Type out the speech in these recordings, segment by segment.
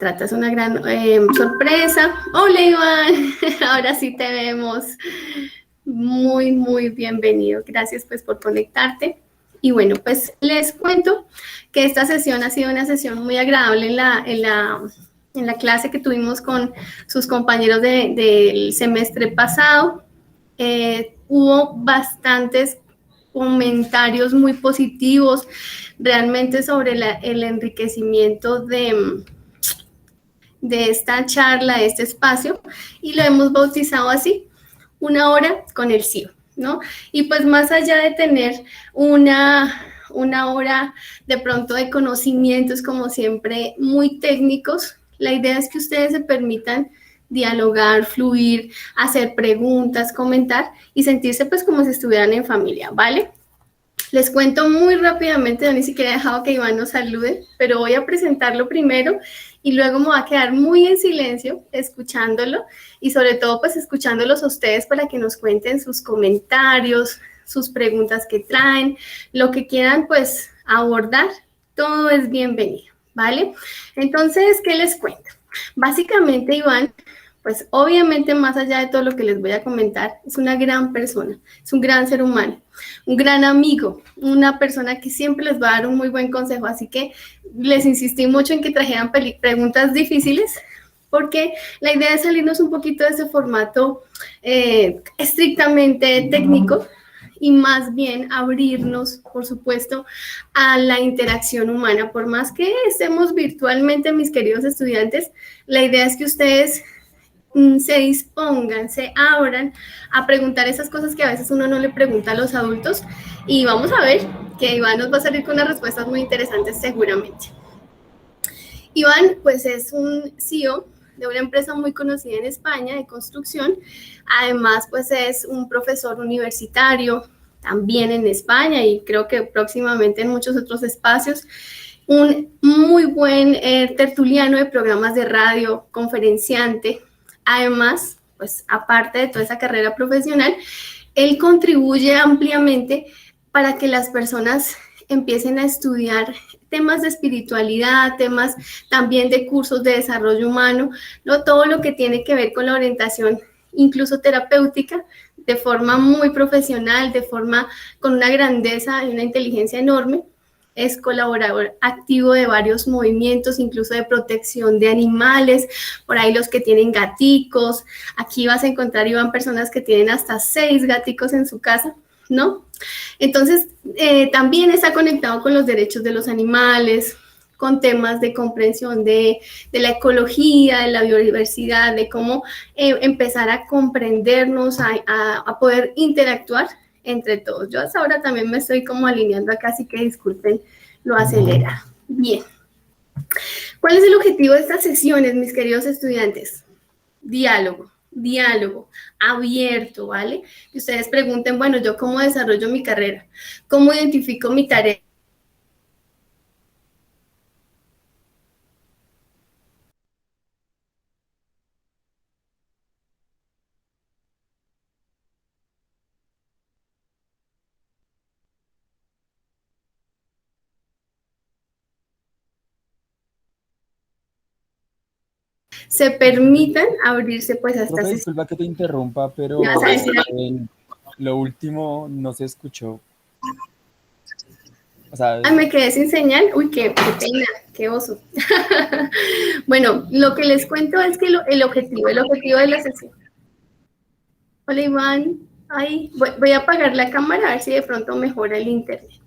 tratas una gran sorpresa. Hola, Iván, ahora sí te vemos. Muy, muy bienvenido. Gracias pues por conectarte. Y bueno, pues les cuento que esta sesión ha sido una sesión muy agradable en la clase que tuvimos con sus compañeros del semestre pasado. Hubo bastantes comentarios muy positivos realmente sobre el enriquecimiento de esta charla, de este espacio, y lo hemos bautizado así, una hora con el CIO, ¿no? Y pues más allá de tener una hora de pronto de conocimientos, como siempre, muy técnicos, la idea es que ustedes se permitan dialogar, fluir, hacer preguntas, comentar y sentirse pues como si estuvieran en familia, ¿vale? Les cuento muy rápidamente, yo ni siquiera he dejado que Iván nos salude, pero voy a presentarlo primero y luego me voy a quedar muy en silencio escuchándolo y sobre todo pues escuchándolos a ustedes para que nos cuenten sus comentarios, sus preguntas que traen, lo que quieran pues abordar, todo es bienvenido, ¿vale? Entonces, ¿qué les cuento? Básicamente, Iván, pues obviamente más allá de todo lo que les voy a comentar, es una gran persona, es un gran ser humano, un gran amigo, una persona que siempre les va a dar un muy buen consejo, así que les insistí mucho en que trajeran preguntas difíciles, porque la idea es salirnos un poquito de ese formato estrictamente técnico y más bien abrirnos, por supuesto, a la interacción humana. Por más que estemos virtualmente, mis queridos estudiantes, la idea es que ustedes se dispongan, se abran a preguntar esas cosas que a veces uno no le pregunta a los adultos y vamos a ver que Iván nos va a salir con unas respuestas muy interesantes seguramente. Iván pues es un CEO de una empresa muy conocida en España de construcción, además pues es un profesor universitario también en España y creo que próximamente en muchos otros espacios, un muy buen tertuliano de programas de radio, conferenciante. Además, pues aparte de toda esa carrera profesional, él contribuye ampliamente para que las personas empiecen a estudiar temas de espiritualidad, temas también de cursos de desarrollo humano, ¿no? Todo lo que tiene que ver con la orientación, incluso terapéutica, de forma muy profesional, de forma con una grandeza y una inteligencia enorme. Es colaborador activo de varios movimientos, incluso de protección de animales, por ahí los que tienen gaticos, aquí vas a encontrar, Iván, personas que tienen hasta 6 gaticos en su casa, ¿no? Entonces, también está conectado con los derechos de los animales, con temas de comprensión de la ecología, de la biodiversidad, de cómo empezar a comprendernos, a poder interactuar entre todos. Yo hasta ahora también me estoy como alineando acá, así que disculpen lo acelera. Bien. ¿Cuál es el objetivo de estas sesiones, mis queridos estudiantes? Diálogo, diálogo abierto, ¿vale? Que ustedes pregunten, bueno, ¿yo cómo desarrollo mi carrera? ¿Cómo identifico mi tarea? Se permitan abrirse pues a estas Profe, sesiones. disculpa que te interrumpa, ¿Me vas a pero decir algo? lo último no se escuchó. O sea, Ay, me quedé sin señal. Uy, qué pena, qué oso. Bueno, lo que les cuento es que el objetivo de la sesión. Hola, Iván. Ay, voy a apagar la cámara a ver si de pronto mejora el internet.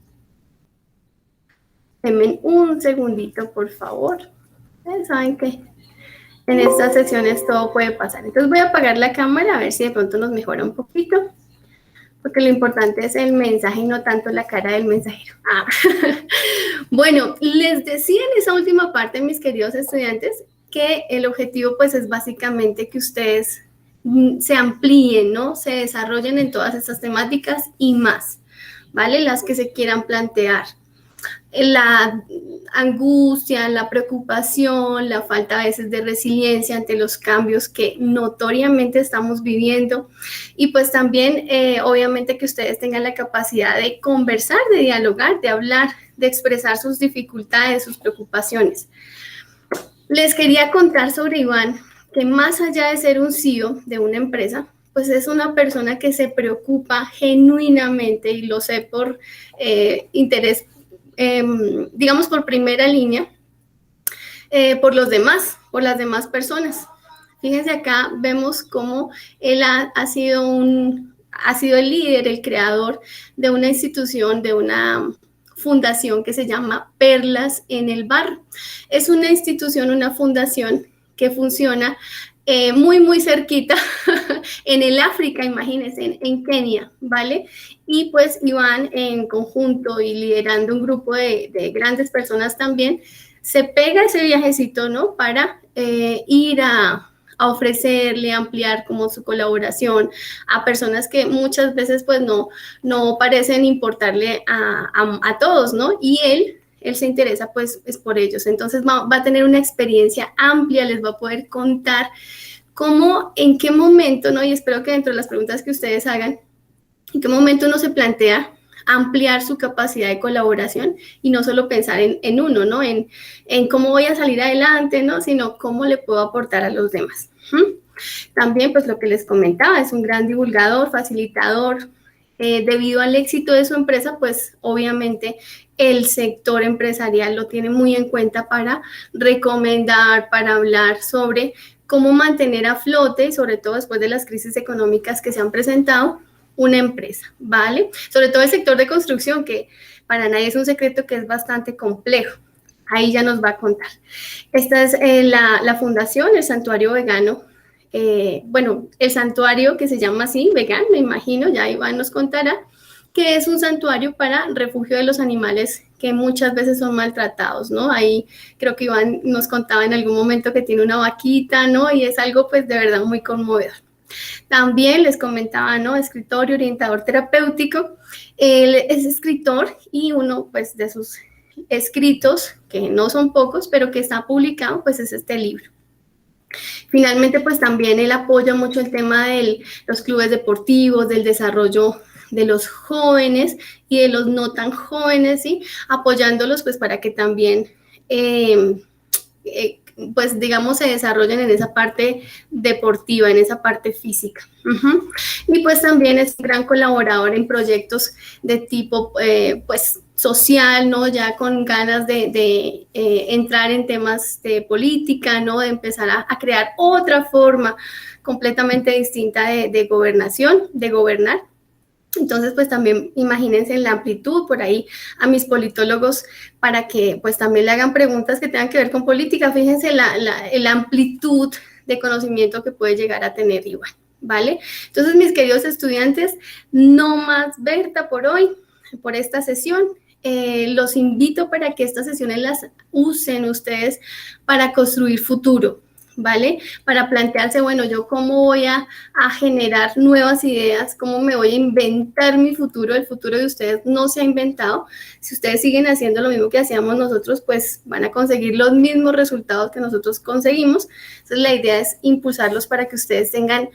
Denme un segundito, por favor. Saben que en estas sesiones todo puede pasar. Entonces voy a apagar la cámara a ver si de pronto nos mejora un poquito, porque lo importante es el mensaje y no tanto la cara del mensajero. Ah. Bueno, les decía en esa última parte, mis queridos estudiantes, que el objetivo pues es básicamente que ustedes se amplíen, ¿no? Se desarrollen en todas estas temáticas y más, ¿vale? Las que se quieran plantear. La angustia, la preocupación, la falta a veces de resiliencia ante los cambios que notoriamente estamos viviendo y pues también obviamente que ustedes tengan la capacidad de conversar, de dialogar, de hablar, de expresar sus dificultades, sus preocupaciones. Les quería contar sobre Iván, que más allá de ser un CEO de una empresa, pues es una persona que se preocupa genuinamente, y lo sé por interés, digamos, por primera línea, por las demás personas. Fíjense acá, vemos cómo él ha sido el líder, el creador de una institución, de una fundación que se llama Perlas en el Barro. Es una institución, una fundación que funciona muy, muy cerquita en el África, imagínense, en Kenia, ¿vale? Y pues Iván, en conjunto y liderando un grupo de grandes personas también, se pega ese viajecito, ¿no? Para ir a ofrecerle, ampliar como su colaboración a personas que muchas veces pues no parecen importarle a todos, ¿no? Y él se interesa pues es por ellos. Entonces va a tener una experiencia amplia, les va a poder contar cómo, en qué momento, ¿no? Y espero que dentro de las preguntas que ustedes hagan, en qué momento uno se plantea ampliar su capacidad de colaboración y no solo pensar en uno, ¿no? En cómo voy a salir adelante, ¿no? Sino cómo le puedo aportar a los demás. También, pues lo que les comentaba, es un gran divulgador, facilitador. Debido al éxito de su empresa, pues obviamente el sector empresarial lo tiene muy en cuenta para recomendar, para hablar sobre cómo mantener a flote, sobre todo después de las crisis económicas que se han presentado, una empresa, ¿vale? Sobre todo el sector de construcción, que para nadie es un secreto que es bastante complejo. Ahí ya nos va a contar. Esta es la fundación, el Santuario Vegano. Bueno, el santuario que se llama así, Vegan, me imagino, ya Iván nos contará, que es un santuario para refugio de los animales que muchas veces son maltratados, ¿no? Ahí creo que Iván nos contaba en algún momento que tiene una vaquita, ¿no? Y es algo pues de verdad muy conmovedor. También les comentaba, ¿no? Escritor y orientador terapéutico. Él es escritor y uno, pues, de sus escritos, que no son pocos, pero que está publicado, pues es este libro. Finalmente, pues también él apoya mucho el tema de los clubes deportivos, del desarrollo de los jóvenes y de los no tan jóvenes, ¿sí? Apoyándolos, pues, para que también pues digamos se desarrollen en esa parte deportiva, en esa parte física. Y pues también es un gran colaborador en proyectos de tipo pues social, ¿no? Ya con ganas de entrar en temas de política, ¿no? De empezar a crear otra forma completamente distinta de gobernación, de gobernar. Entonces, pues también imagínense la amplitud por ahí a mis politólogos para que pues también le hagan preguntas que tengan que ver con política. Fíjense la amplitud de conocimiento que puede llegar a tener Iván, ¿vale? Entonces, mis queridos estudiantes, no más Berta por hoy, por esta sesión. Los invito para que estas sesiones las usen ustedes para construir futuro, ¿vale? Para plantearse, bueno, yo cómo voy a generar nuevas ideas, cómo me voy a inventar mi futuro, el futuro de ustedes no se ha inventado. Si ustedes siguen haciendo lo mismo que hacíamos nosotros, pues van a conseguir los mismos resultados que nosotros conseguimos. Entonces la idea es impulsarlos para que ustedes tengan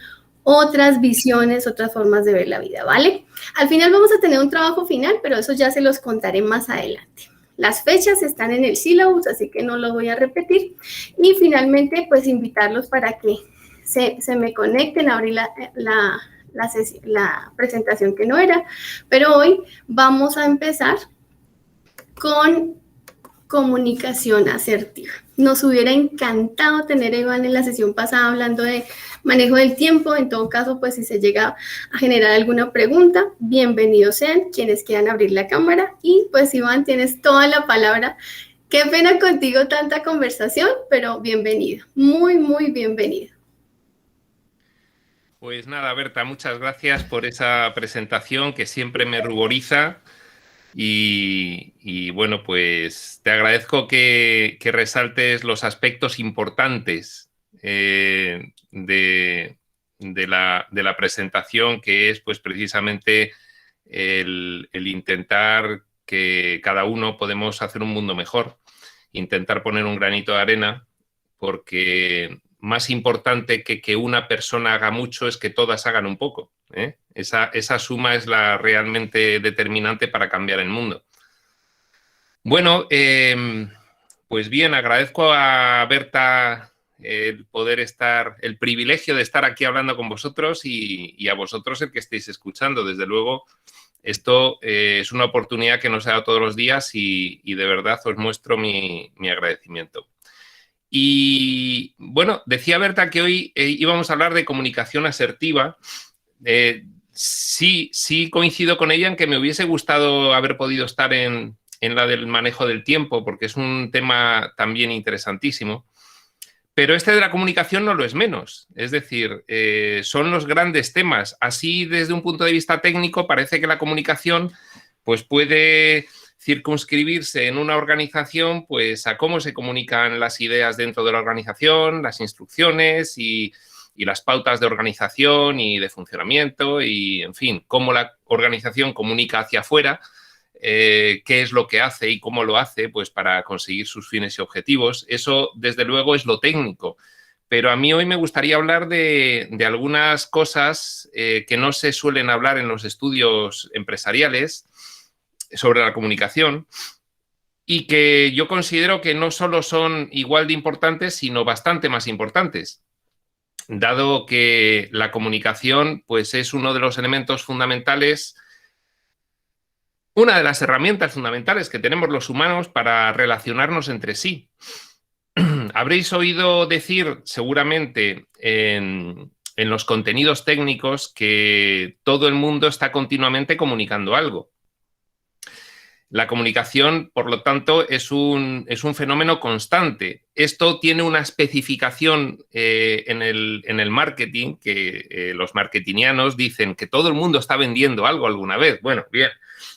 otras visiones, otras formas de ver la vida, ¿vale? Al final vamos a tener un trabajo final, pero eso ya se los contaré más adelante. Las fechas están en el syllabus, así que no lo voy a repetir. Y finalmente, pues invitarlos para que se me conecten, abrir la presentación que no era. Pero hoy vamos a empezar con comunicación asertiva. Nos hubiera encantado tener a Iván en la sesión pasada hablando de manejo del tiempo. En todo caso, pues si se llega a generar alguna pregunta, bienvenidos sean quienes quieran abrir la cámara. Y pues Iván, tienes toda la palabra. Qué pena contigo tanta conversación, pero bienvenido, muy, muy bienvenido. Pues nada, Berta, muchas gracias por esa presentación que siempre me ruboriza. Y bueno, pues te agradezco que resaltes los aspectos importantes de la presentación, que es pues precisamente el intentar que cada uno podemos hacer un mundo mejor, intentar poner un granito de arena, porque más importante que una persona haga mucho es que todas hagan un poco, ¿eh? Esa suma es la realmente determinante para cambiar el mundo. Bueno, Pues bien, agradezco a Berta el el privilegio de estar aquí hablando con vosotros y a vosotros el que estéis escuchando. Desde luego, esto es una oportunidad que no se da todos los días y de verdad os muestro mi agradecimiento. Y bueno, decía Berta que hoy íbamos a hablar de comunicación asertiva. Sí coincido con ella en que me hubiese gustado haber podido estar en la del manejo del tiempo, porque es un tema también interesantísimo. Pero este de la comunicación no lo es menos. Es decir, son los grandes temas. Así, desde un punto de vista técnico, parece que la comunicación pues, puede circunscribirse en una organización pues, a cómo se comunican las ideas dentro de la organización, las instrucciones y las pautas de organización y de funcionamiento y, en fin, cómo la organización comunica hacia afuera, qué es lo que hace y cómo lo hace pues, para conseguir sus fines y objetivos. Eso, desde luego, es lo técnico. Pero a mí hoy me gustaría hablar de algunas cosas que no se suelen hablar en los estudios empresariales sobre la comunicación y que yo considero que no solo son igual de importantes, sino bastante más importantes, dado que la comunicación pues, es uno de los elementos fundamentales, una de las herramientas fundamentales que tenemos los humanos para relacionarnos entre sí. Habréis oído decir seguramente en los contenidos técnicos que todo el mundo está continuamente comunicando algo. La comunicación, por lo tanto, es un fenómeno constante. Esto tiene una especificación en el marketing, que los marketingianos dicen que todo el mundo está vendiendo algo alguna vez. Bueno, bien,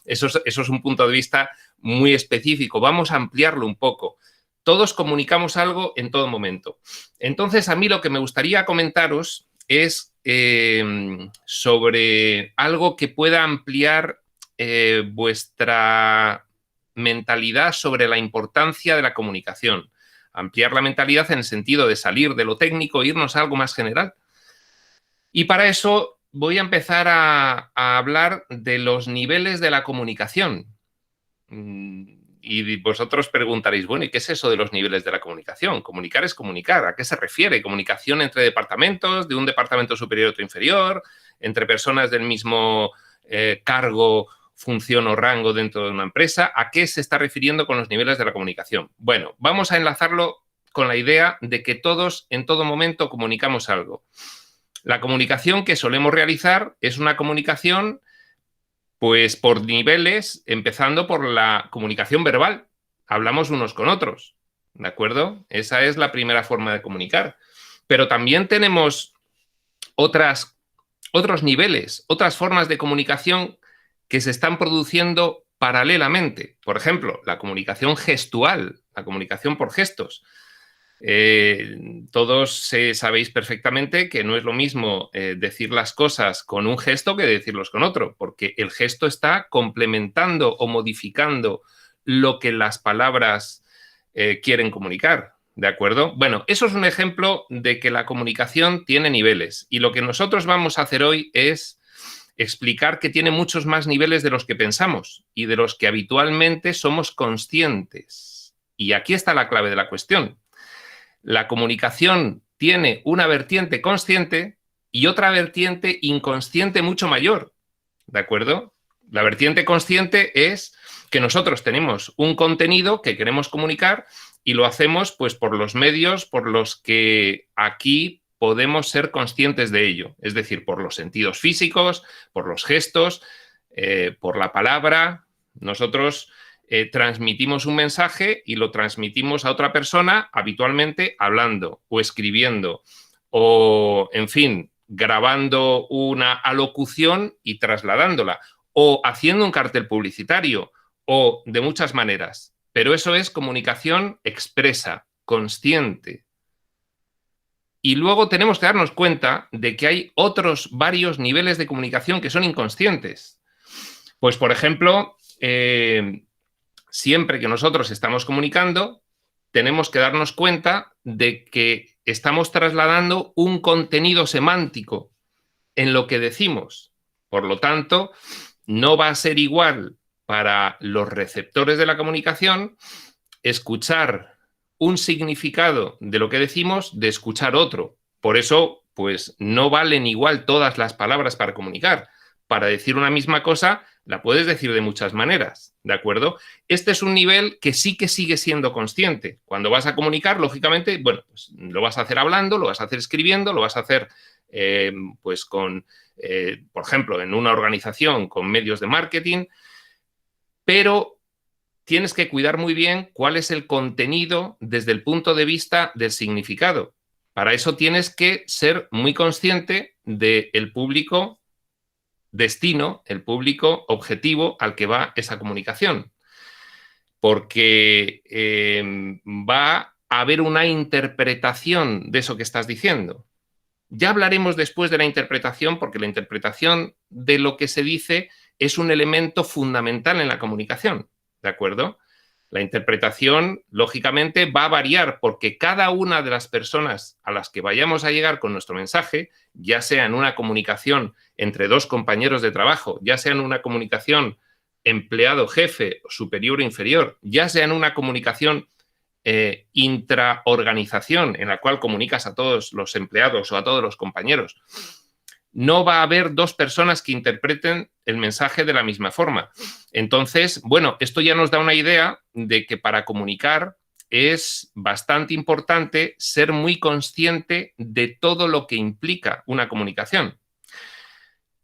eso es un punto de vista muy específico. Vamos a ampliarlo un poco. Todos comunicamos algo en todo momento. Entonces, a mí lo que me gustaría comentaros es sobre algo que pueda ampliar vuestra mentalidad sobre la importancia de la comunicación. Ampliar la mentalidad en el sentido de salir de lo técnico e irnos a algo más general. Y para eso voy a empezar a hablar de los niveles de la comunicación. Y vosotros preguntaréis, bueno, ¿y qué es eso de los niveles de la comunicación? Comunicar es comunicar. ¿A qué se refiere? Comunicación entre departamentos, de un departamento superior a otro inferior, entre personas del mismo cargo, función o rango dentro de una empresa. ¿A qué se está refiriendo con los niveles de la comunicación? Bueno, vamos a enlazarlo con la idea de que todos en todo momento comunicamos algo. La comunicación que solemos realizar es una comunicación pues por niveles, empezando por la comunicación verbal. Hablamos unos con otros, ¿de acuerdo? Esa es la primera forma de comunicar. Pero también tenemos otros niveles, otras formas de comunicación que se están produciendo paralelamente. Por ejemplo, la comunicación gestual, la comunicación por gestos. Todos sabéis perfectamente que no es lo mismo decir las cosas con un gesto que decirlos con otro, porque el gesto está complementando o modificando lo que las palabras quieren comunicar, ¿de acuerdo? Bueno, eso es un ejemplo de que la comunicación tiene niveles y lo que nosotros vamos a hacer hoy es explicar que tiene muchos más niveles de los que pensamos y de los que habitualmente somos conscientes. Y aquí está la clave de la cuestión. La comunicación tiene una vertiente consciente y otra vertiente inconsciente mucho mayor, ¿de acuerdo? La vertiente consciente es que nosotros tenemos un contenido que queremos comunicar y lo hacemos pues por los medios por los que aquí podemos ser conscientes de ello, es decir, por los sentidos físicos, por los gestos, por la palabra. Nosotros transmitimos un mensaje y lo transmitimos a otra persona, habitualmente hablando o escribiendo o, en fin, grabando una alocución y trasladándola o haciendo un cartel publicitario o de muchas maneras. Pero eso es comunicación expresa, consciente. Y luego tenemos que darnos cuenta de que hay otros varios niveles de comunicación que son inconscientes. Pues, por ejemplo, siempre que nosotros estamos comunicando, tenemos que darnos cuenta de que estamos trasladando un contenido semántico en lo que decimos. Por lo tanto, no va a ser igual para los receptores de la comunicación escuchar un significado de lo que decimos de escuchar otro. Por eso, pues no valen igual todas las palabras para comunicar. Para decir una misma cosa, la puedes decir de muchas maneras, ¿de acuerdo? Este es un nivel que sí que sigue siendo consciente. Cuando vas a comunicar, lógicamente, bueno, pues lo vas a hacer hablando, lo vas a hacer escribiendo, lo vas a hacer, pues con, por ejemplo, en una organización con medios de marketing, pero tienes que cuidar muy bien cuál es el contenido desde el punto de vista del significado. Para eso tienes que ser muy consciente del público destino, el público objetivo al que va esa comunicación. Porque va a haber una interpretación de eso que estás diciendo. Ya hablaremos después de la interpretación, porque la interpretación de lo que se dice es un elemento fundamental en la comunicación, ¿de acuerdo? La interpretación, lógicamente, va a variar porque cada una de las personas a las que vayamos a llegar con nuestro mensaje, ya sea en una comunicación entre dos compañeros de trabajo, ya sea en una comunicación empleado-jefe, superior o inferior, ya sea en una comunicación intraorganización en la cual comunicas a todos los empleados o a todos los compañeros, no va a haber dos personas que interpreten el mensaje de la misma forma. Entonces, bueno, esto ya nos da una idea de que para comunicar es bastante importante ser muy consciente de todo lo que implica una comunicación.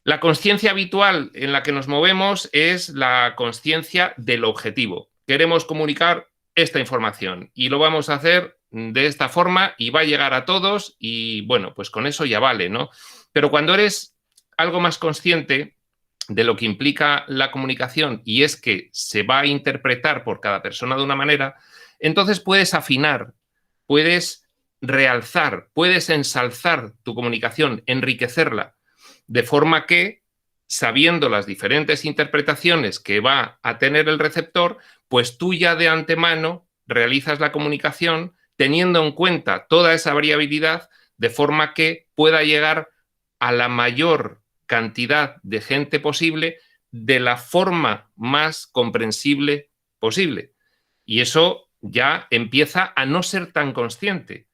La consciencia habitual en la que nos movemos es la consciencia del objetivo. Queremos comunicar esta información y lo vamos a hacer de esta forma y va a llegar a todos y, bueno, pues con eso ya vale, ¿no? Pero cuando eres algo más consciente de lo que implica la comunicación y es que se va a interpretar por cada persona de una manera, entonces puedes afinar, puedes realzar, puedes ensalzar tu comunicación, enriquecerla, de forma que, sabiendo las diferentes interpretaciones que va a tener el receptor, pues tú ya de antemano realizas la comunicación teniendo en cuenta toda esa variabilidad de forma que pueda llegar a la mayor cantidad de gente posible de la forma más comprensible posible. Y eso ya empieza a no ser tan consciente.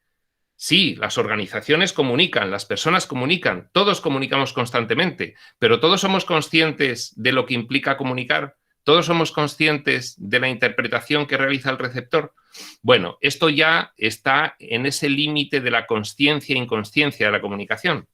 Sí, las organizaciones comunican, las personas comunican, todos comunicamos constantemente, pero todos somos conscientes de lo que implica comunicar, todos somos conscientes de la interpretación que realiza el receptor. Bueno, esto ya está en ese límite de la consciencia e inconsciencia de la comunicación.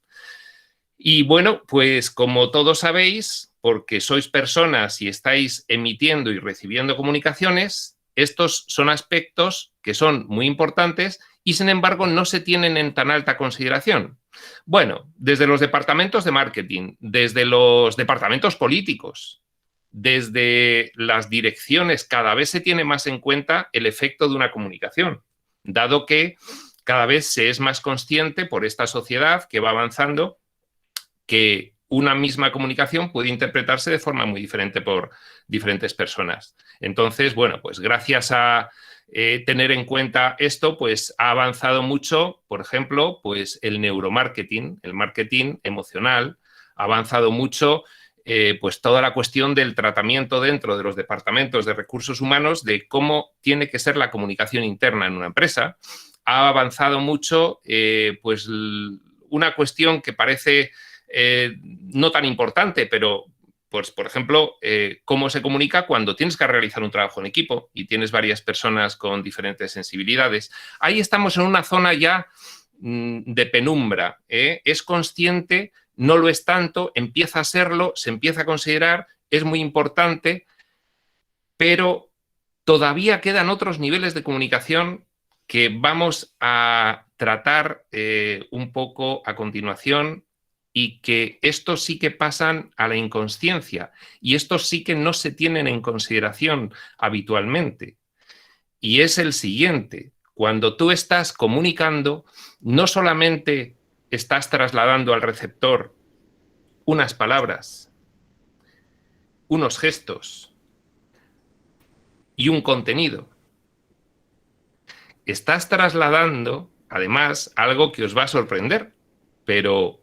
Y bueno, pues como todos sabéis, porque sois personas y estáis emitiendo y recibiendo comunicaciones, estos son aspectos que son muy importantes y, sin embargo, no se tienen en tan alta consideración. Bueno, desde los departamentos de marketing, desde los departamentos políticos, desde las direcciones, cada vez se tiene más en cuenta el efecto de una comunicación, dado que cada vez se es más consciente por esta sociedad que va avanzando que una misma comunicación puede interpretarse de forma muy diferente por diferentes personas. Entonces, bueno, pues gracias a tener en cuenta esto, pues ha avanzado mucho, por ejemplo, pues el neuromarketing, el marketing emocional, ha avanzado mucho pues toda la cuestión del tratamiento dentro de los departamentos de recursos humanos de cómo tiene que ser la comunicación interna en una empresa. Ha avanzado mucho pues una cuestión que parece no tan importante, pero pues, por ejemplo, cómo se comunica cuando tienes que realizar un trabajo en equipo y tienes varias personas con diferentes sensibilidades. Ahí estamos en una zona ya de penumbra. Es consciente, no lo es tanto, empieza a serlo, se empieza a considerar, es muy importante, pero todavía quedan otros niveles de comunicación que vamos a tratar un poco a continuación y que estos sí que pasan a la inconsciencia y estos sí que no se tienen en consideración habitualmente. Y es el siguiente: cuando tú estás comunicando, no solamente estás trasladando al receptor unas palabras, unos gestos y un contenido. Estás trasladando, además, algo que os va a sorprender, pero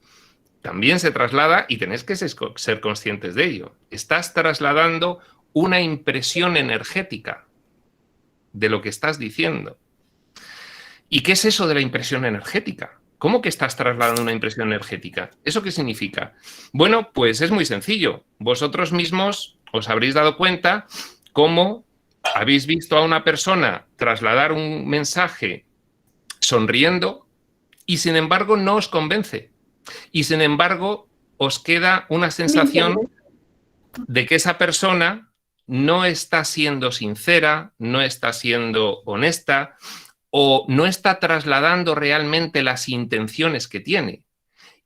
también se traslada y tenéis que ser conscientes de ello. Estás trasladando una impresión energética de lo que estás diciendo. ¿Y qué es eso de la impresión energética? ¿Cómo que estás trasladando una impresión energética? ¿Eso qué significa? Bueno, pues es muy sencillo. Vosotros mismos os habréis dado cuenta cómo habéis visto a una persona trasladar un mensaje sonriendo y sin embargo no os convence. Y sin embargo os queda una sensación de que esa persona no está siendo sincera, no está siendo honesta o no está trasladando realmente las intenciones que tiene.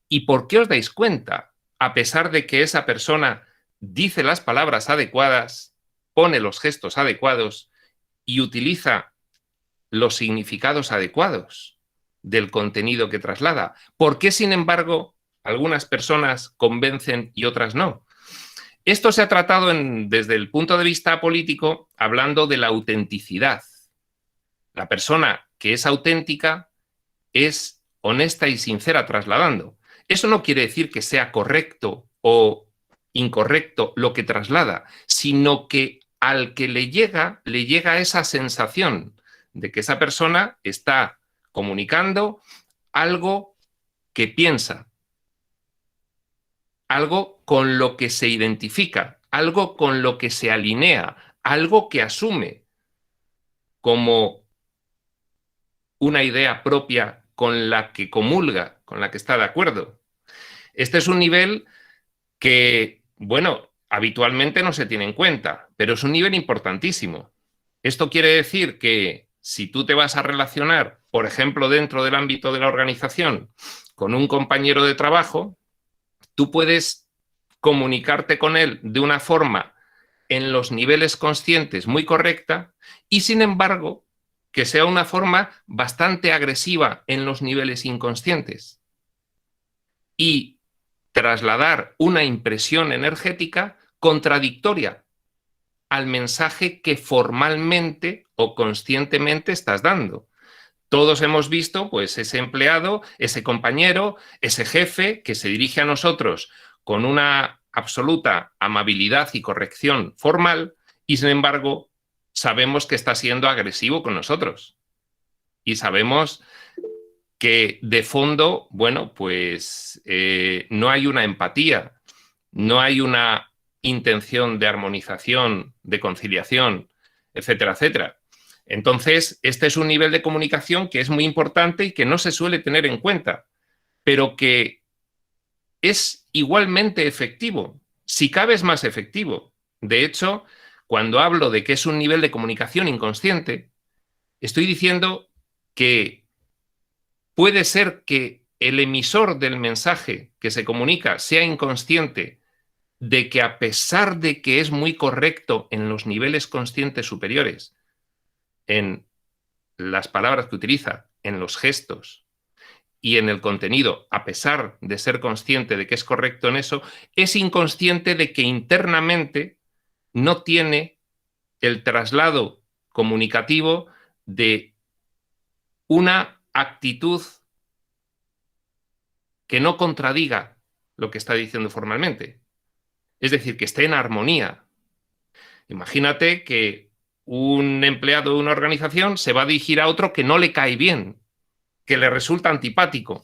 ¿Y por qué os dais cuenta? A pesar de que esa persona dice las palabras adecuadas, pone los gestos adecuados y utiliza los significados adecuados del contenido que traslada. ¿Por qué, sin embargo, algunas personas convencen y otras no? Esto se ha tratado desde el punto de vista político, hablando de la autenticidad. La persona que es auténtica es honesta y sincera trasladando. Eso no quiere decir que sea correcto o incorrecto lo que traslada, sino que al que le llega esa sensación de que esa persona está comunicando algo que piensa, algo con lo que se identifica, algo con lo que se alinea, algo que asume como una idea propia con la que comulga, con la que está de acuerdo. Este es un nivel que, bueno, habitualmente no se tiene en cuenta, pero es un nivel importantísimo. Esto quiere decir que si tú te vas a relacionar, por ejemplo, dentro del ámbito de la organización, con un compañero de trabajo, tú puedes comunicarte con él de una forma en los niveles conscientes muy correcta y, sin embargo, que sea una forma bastante agresiva en los niveles inconscientes y trasladar una impresión energética contradictoria al mensaje que formalmente o conscientemente estás dando. Todos hemos visto, pues, ese empleado, ese compañero, ese jefe que se dirige a nosotros con una absoluta amabilidad y corrección formal y, sin embargo, sabemos que está siendo agresivo con nosotros. Y sabemos que de fondo, bueno, pues no hay una empatía, no hay una intención de armonización, de conciliación, etcétera, etcétera. Entonces, este es un nivel de comunicación que es muy importante y que no se suele tener en cuenta, pero que es igualmente efectivo, si cabe es más efectivo. De hecho, cuando hablo de que es un nivel de comunicación inconsciente, estoy diciendo que puede ser que el emisor del mensaje que se comunica sea inconsciente de que, a pesar de que es muy correcto en los niveles conscientes superiores, en las palabras que utiliza, en los gestos y en el contenido, a pesar de ser consciente de que es correcto en eso, es inconsciente de que internamente no tiene el traslado comunicativo de una actitud que no contradiga lo que está diciendo formalmente. Es decir, que esté en armonía. Imagínate que un empleado de una organización se va a dirigir a otro que no le cae bien, que le resulta antipático.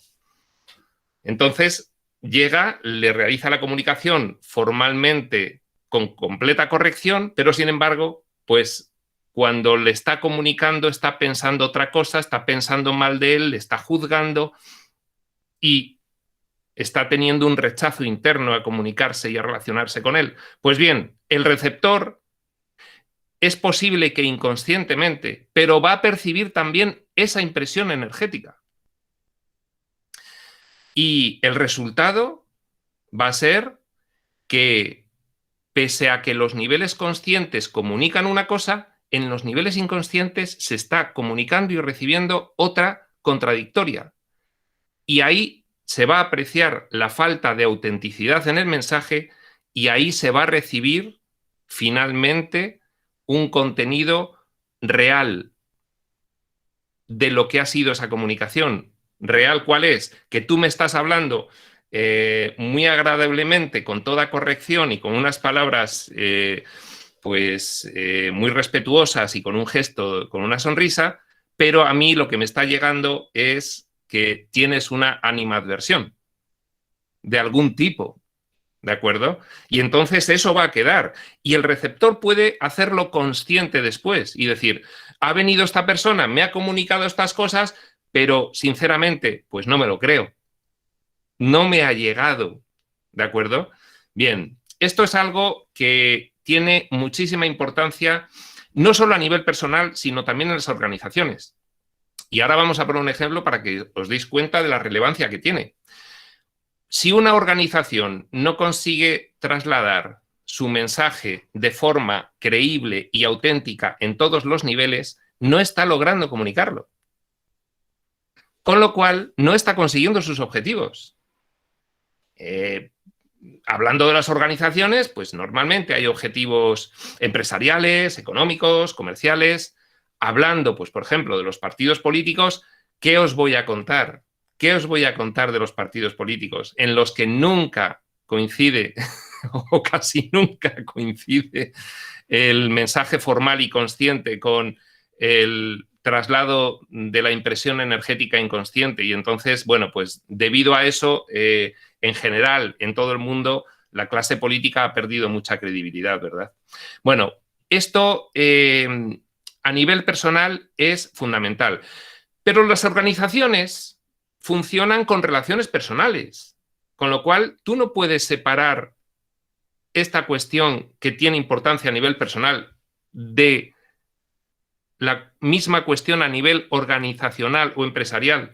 Entonces llega, le realiza la comunicación formalmente con completa corrección, pero sin embargo, pues cuando le está comunicando está pensando otra cosa, está pensando mal de él, le está juzgando y está teniendo un rechazo interno a comunicarse y a relacionarse con él. Pues bien, el receptor es posible que inconscientemente, pero va a percibir también esa impresión energética. Y el resultado va a ser que, pese a que los niveles conscientes comunican una cosa, en los niveles inconscientes se está comunicando y recibiendo otra contradictoria. Y ahí se va a apreciar la falta de autenticidad en el mensaje y ahí se va a recibir finalmente un contenido real de lo que ha sido esa comunicación. ¿Real cuál es? Que tú me estás hablando muy agradablemente, con toda corrección y con unas palabras muy respetuosas y con un gesto, con una sonrisa, pero a mí lo que me está llegando es que tienes una animadversión de algún tipo, ¿de acuerdo? Y entonces eso va a quedar. Y el receptor puede hacerlo consciente después y decir, ha venido esta persona, me ha comunicado estas cosas, pero sinceramente, pues no me lo creo. No me ha llegado, ¿de acuerdo? Bien, esto es algo que tiene muchísima importancia, no solo a nivel personal, sino también en las organizaciones. Y ahora vamos a poner un ejemplo para que os deis cuenta de la relevancia que tiene. Si una organización no consigue trasladar su mensaje de forma creíble y auténtica en todos los niveles, no está logrando comunicarlo. Con lo cual, no está consiguiendo sus objetivos. Hablando de las organizaciones, pues normalmente hay objetivos empresariales, económicos, comerciales. Hablando, pues por ejemplo, de los partidos políticos, ¿qué os voy a contar? ¿Qué os voy a contar de los partidos políticos en los que nunca coincide o casi nunca coincide el mensaje formal y consciente con el traslado de la impresión energética inconsciente? Y entonces, bueno, pues debido a eso, en general, en todo el mundo, la clase política ha perdido mucha credibilidad, ¿verdad? Bueno, esto a nivel personal es fundamental. Pero las organizaciones funcionan con relaciones personales, con lo cual tú no puedes separar esta cuestión que tiene importancia a nivel personal de la misma cuestión a nivel organizacional o empresarial,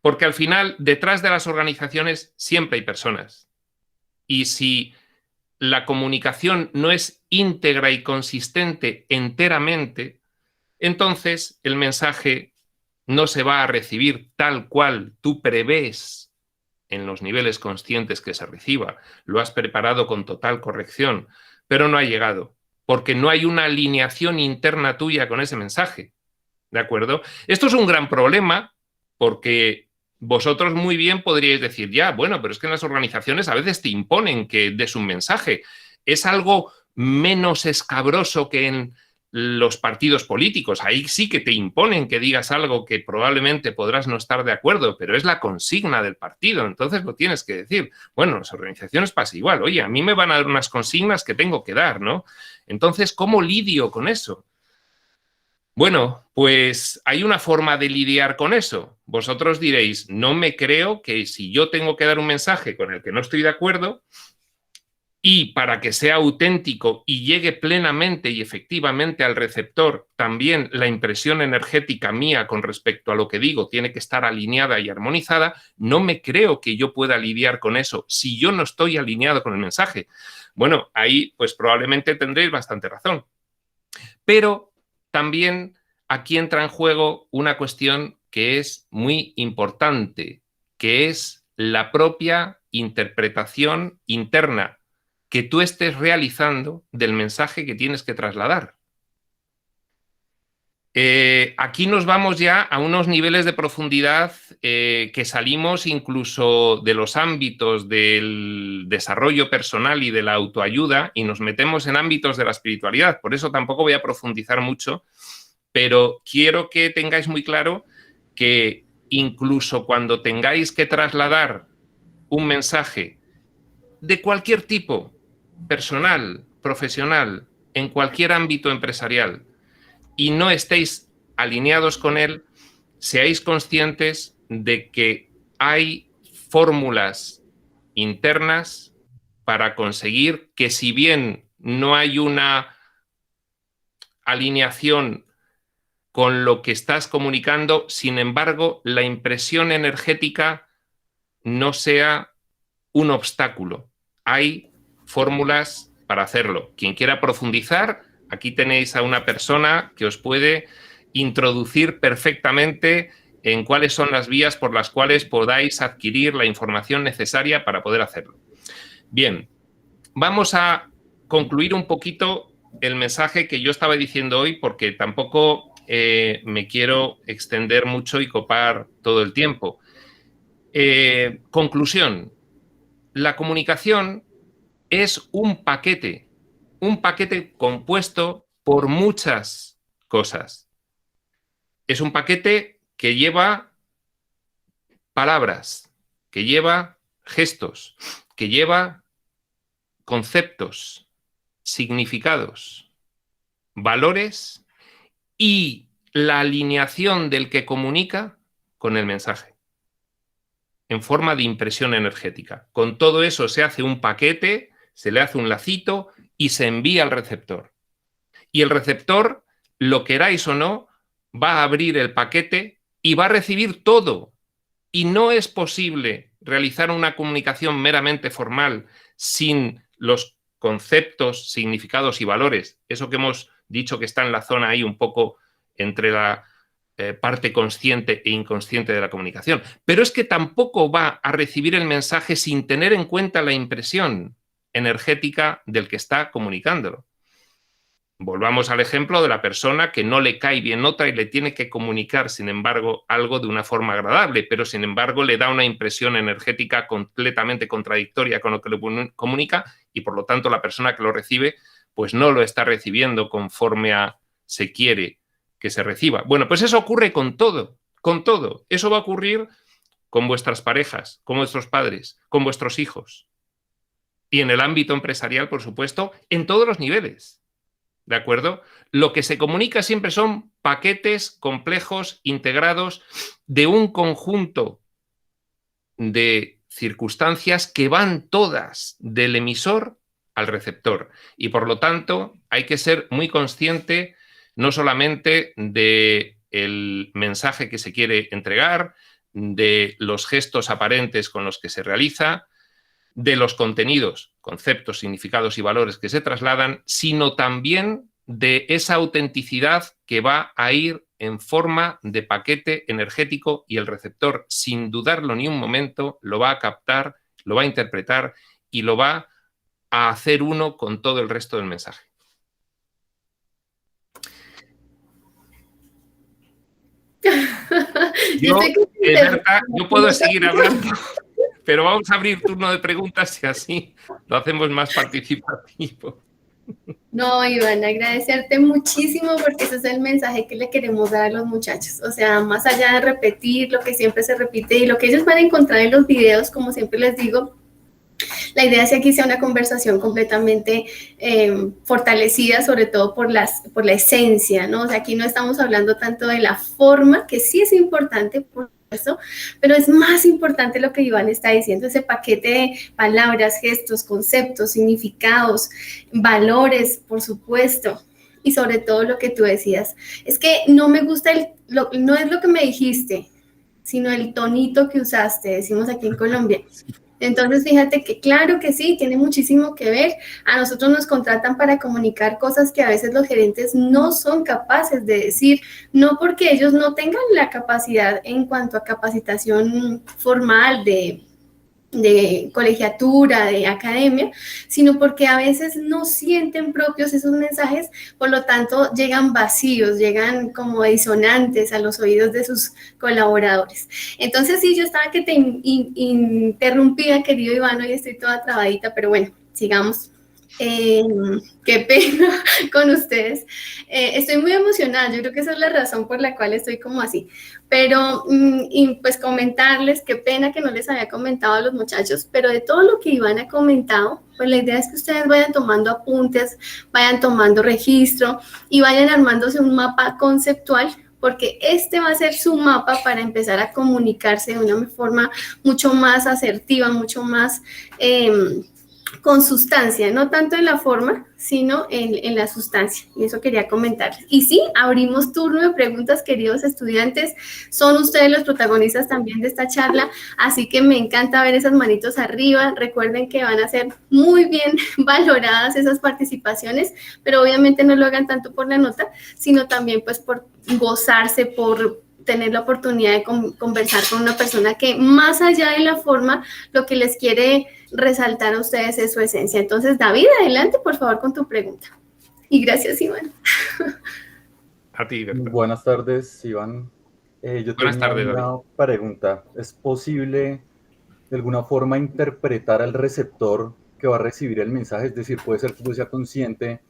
porque al final detrás de las organizaciones siempre hay personas. Y si la comunicación no es íntegra y consistente enteramente, entonces el mensaje no se va a recibir tal cual tú prevés en los niveles conscientes que se reciba. Lo has preparado con total corrección, pero no ha llegado, porque no hay una alineación interna tuya con ese mensaje. ¿De acuerdo? Esto es un gran problema porque vosotros muy bien podríais decir, ya, bueno, pero es que en las organizaciones a veces te imponen que des un mensaje. Es algo menos escabroso que en los partidos políticos. Ahí sí que te imponen que digas algo que probablemente podrás no estar de acuerdo, pero es la consigna del partido, entonces lo tienes que decir. Bueno, en las organizaciones pasa igual. Oye, a mí me van a dar unas consignas que tengo que dar, ¿no? Entonces, ¿cómo lidio con eso? Bueno, pues hay una forma de lidiar con eso. Vosotros diréis, no me creo que si yo tengo que dar un mensaje con el que no estoy de acuerdo, y para que sea auténtico y llegue plenamente y efectivamente al receptor, también la impresión energética mía con respecto a lo que digo tiene que estar alineada y armonizada, no me creo que yo pueda lidiar con eso si yo no estoy alineado con el mensaje. Bueno, ahí pues probablemente tendréis bastante razón. Pero también aquí entra en juego una cuestión que es muy importante, que es la propia interpretación interna que tú estés realizando del mensaje que tienes que trasladar. Aquí nos vamos ya a unos niveles de profundidad que salimos incluso de los ámbitos del desarrollo personal y de la autoayuda y nos metemos en ámbitos de la espiritualidad. Por eso tampoco voy a profundizar mucho, pero quiero que tengáis muy claro que incluso cuando tengáis que trasladar un mensaje de cualquier tipo, personal, profesional, en cualquier ámbito empresarial, y no estéis alineados con él, seáis conscientes de que hay fórmulas internas para conseguir que, si bien no hay una alineación con lo que estás comunicando, sin embargo, la impresión energética no sea un obstáculo. Hay fórmulas para hacerlo. Quien quiera profundizar, aquí tenéis a una persona que os puede introducir perfectamente en cuáles son las vías por las cuales podáis adquirir la información necesaria para poder hacerlo. Bien, vamos a concluir un poquito el mensaje que yo estaba diciendo hoy, porque tampoco me quiero extender mucho y copar todo el tiempo. Conclusión. La comunicación es un paquete compuesto por muchas cosas. es un paquete que lleva palabras, que lleva gestos, que lleva conceptos, significados, valores y la alineación del que comunica con el mensaje, en forma de impresión energética. Con todo eso se hace un paquete, se le hace un lacito y se envía al receptor. Y el receptor, lo queráis o no, va a abrir el paquete y va a recibir todo. Y no es posible realizar una comunicación meramente formal sin los conceptos, significados y valores. Eso que hemos dicho que está en la zona ahí un poco entre la parte consciente e inconsciente de la comunicación. Pero es que tampoco va a recibir el mensaje sin tener en cuenta la impresión energética del que está comunicándolo. Volvamos al ejemplo de la persona que no le cae bien otra y le tiene que comunicar, sin embargo, algo de una forma agradable, pero sin embargo le da una impresión energética completamente contradictoria con lo que le comunica y por lo tanto la persona que lo recibe pues no lo está recibiendo conforme a se quiere que se reciba. Bueno, pues eso ocurre con todo, con todo. Eso va a ocurrir con vuestras parejas, con vuestros padres, con vuestros hijos. Y en el ámbito empresarial, por supuesto, en todos los niveles. ¿De acuerdo? Lo que se comunica siempre son paquetes complejos, integrados, de un conjunto de circunstancias que van todas del emisor al receptor. Y por lo tanto, hay que ser muy consciente no solamente del mensaje que se quiere entregar, de los gestos aparentes con los que se realiza, de los contenidos, conceptos, significados y valores que se trasladan, sino también de esa autenticidad que va a ir en forma de paquete energético y el receptor, sin dudarlo ni un momento, lo va a captar, lo va a interpretar y lo va a hacer uno con todo el resto del mensaje. Yo puedo seguir hablando, pero vamos a abrir turno de preguntas y así lo hacemos más participativo. No, Iván, agradecerte muchísimo porque ese es el mensaje que le queremos dar a los muchachos. O sea, más allá de repetir lo que siempre se repite y lo que ellos van a encontrar en los videos, como siempre les digo, la idea es que aquí sea una conversación completamente fortalecida, sobre todo por la esencia, ¿no? O sea, aquí no estamos hablando tanto de la forma, que sí es importante, por supuesto, pero es más importante lo que Iván está diciendo, ese paquete de palabras, gestos, conceptos, significados, valores, por supuesto. Y sobre todo lo que tú decías, es que no me gusta, no es lo que me dijiste, sino el tonito que usaste, decimos aquí en Colombia. Entonces, fíjate que claro que sí, tiene muchísimo que ver. A nosotros nos contratan para comunicar cosas que a veces los gerentes no son capaces de decir, no porque ellos no tengan la capacidad en cuanto a capacitación formal de colegiatura, de academia, sino porque a veces no sienten propios esos mensajes, por lo tanto llegan vacíos, llegan como disonantes a los oídos de sus colaboradores. Entonces sí, yo estaba que te interrumpía, querido Iván, y estoy toda trabadita, pero bueno, sigamos. Qué pena con ustedes. Estoy muy emocionada, yo creo que esa es la razón por la cual estoy como así. Pero, y pues comentarles, qué pena que no les había comentado a los muchachos, pero de todo lo que Iván ha comentado, pues la idea es que ustedes vayan tomando apuntes, vayan tomando registro y vayan armándose un mapa conceptual, porque este va a ser su mapa para empezar a comunicarse de una forma mucho más asertiva, mucho más con sustancia, no tanto en la forma, sino en la sustancia. Y eso quería comentarles. Y sí, abrimos turno de preguntas, queridos estudiantes. Son ustedes los protagonistas también de esta charla, así que me encanta ver esas manitos arriba. Recuerden que van a ser muy bien valoradas esas participaciones, pero obviamente no lo hagan tanto por la nota, sino también pues por gozarse, por tener la oportunidad de conversar con una persona que más allá de la forma, lo que les quiere resaltar a ustedes es su esencia. Entonces, David, adelante, por favor, con tu pregunta. Y gracias, Iván. A ti, Berta. Buenas tardes, Iván. Yo tengo una pregunta. ¿Es posible de alguna forma interpretar al receptor que va a recibir el mensaje? Es decir, puede ser que yo sea consciente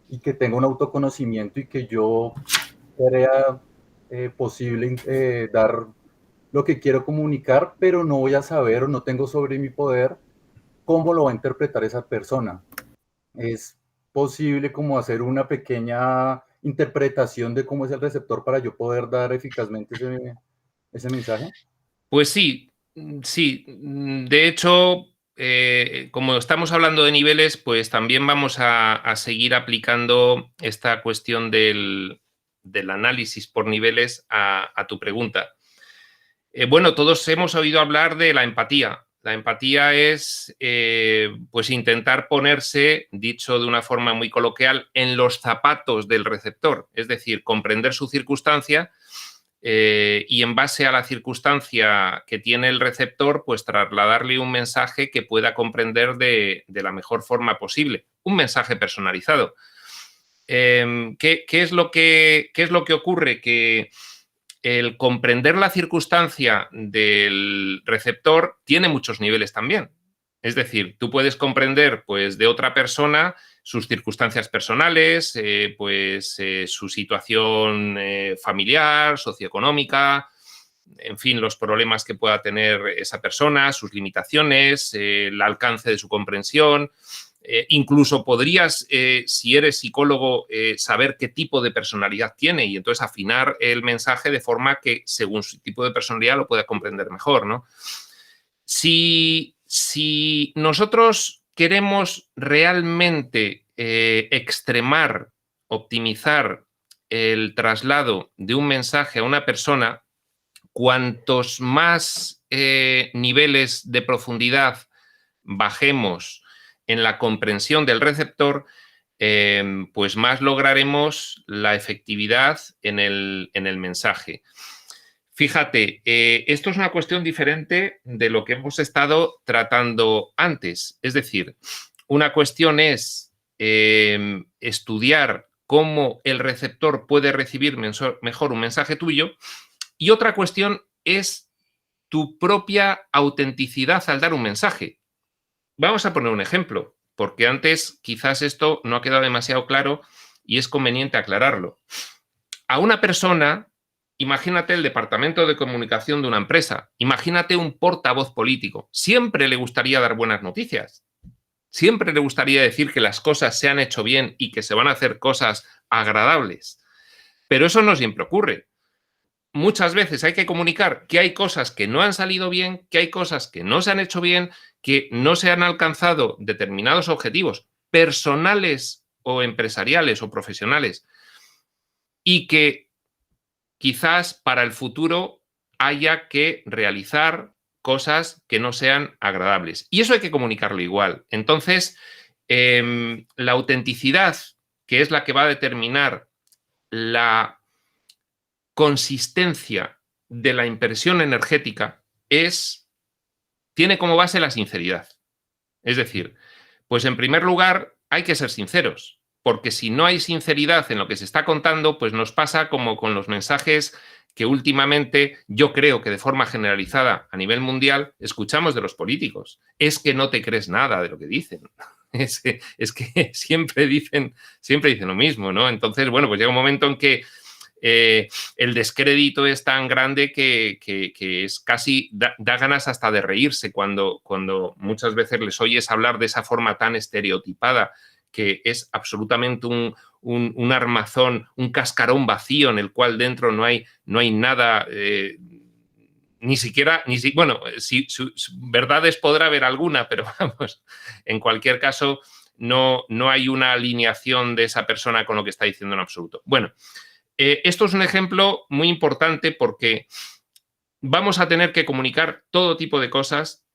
y que tenga un autoconocimiento y que yo crea posible dar lo que quiero comunicar, pero no voy a saber o no tengo sobre mi poder cómo lo va a interpretar esa persona. ¿Es posible como hacer una pequeña interpretación de cómo es el receptor para yo poder dar eficazmente ese mensaje? Pues sí. De hecho, como estamos hablando de niveles, pues también vamos a seguir aplicando esta cuestión del análisis por niveles a tu pregunta. Bueno, todos hemos oído hablar de la empatía. La empatía es pues intentar ponerse, dicho de una forma muy coloquial, en los zapatos del receptor, es decir, comprender su circunstancia y en base a la circunstancia que tiene el receptor, pues trasladarle un mensaje que pueda comprender de la mejor forma posible, un mensaje personalizado. ¿Qué es lo que ocurre? Que el comprender la circunstancia del receptor tiene muchos niveles también. Es decir, tú puedes comprender pues, de otra persona sus circunstancias personales, su situación familiar, socioeconómica, en fin, los problemas que pueda tener esa persona, sus limitaciones, el alcance de su comprensión. Incluso podrías, si eres psicólogo, saber qué tipo de personalidad tiene y entonces afinar el mensaje de forma que según su tipo de personalidad lo pueda comprender mejor, ¿no? Si nosotros queremos realmente extremar, optimizar el traslado de un mensaje a una persona, cuantos más niveles de profundidad bajemos en la comprensión del receptor, pues más lograremos la efectividad en el mensaje. Fíjate, esto es una cuestión diferente de lo que hemos estado tratando antes. Es decir, una cuestión es estudiar cómo el receptor puede recibir mejor un mensaje tuyo y otra cuestión es tu propia autenticidad al dar un mensaje. Vamos a poner un ejemplo, porque antes quizás esto no ha quedado demasiado claro y es conveniente aclararlo. A una persona, imagínate el departamento de comunicación de una empresa, imagínate un portavoz político, siempre le gustaría dar buenas noticias, siempre le gustaría decir que las cosas se han hecho bien y que se van a hacer cosas agradables, pero eso no siempre ocurre. Muchas veces hay que comunicar que hay cosas que no han salido bien, que hay cosas que no se han hecho bien, que no se han alcanzado determinados objetivos personales o empresariales o profesionales y que quizás para el futuro haya que realizar cosas que no sean agradables. Y eso hay que comunicarlo igual. Entonces, la autenticidad, que es la que va a determinar la consistencia de la impresión energética, tiene como base la sinceridad. Es decir, pues en primer lugar hay que ser sinceros, porque si no hay sinceridad en lo que se está contando, pues nos pasa como con los mensajes que últimamente yo creo que de forma generalizada a nivel mundial escuchamos de los políticos. Es que no te crees nada de lo que dicen. Es que siempre dicen lo mismo, ¿no? Entonces, bueno, pues llega un momento en que el descrédito es tan grande que es casi, da ganas hasta de reírse cuando muchas veces les oyes hablar de esa forma tan estereotipada, que es absolutamente un armazón, un cascarón vacío en el cual dentro no hay nada, bueno, si verdades podrá haber alguna, pero vamos, en cualquier caso no hay una alineación de esa persona con lo que está diciendo en absoluto. Bueno, esto es un ejemplo muy importante porque vamos a tener que comunicar todo tipo de cosas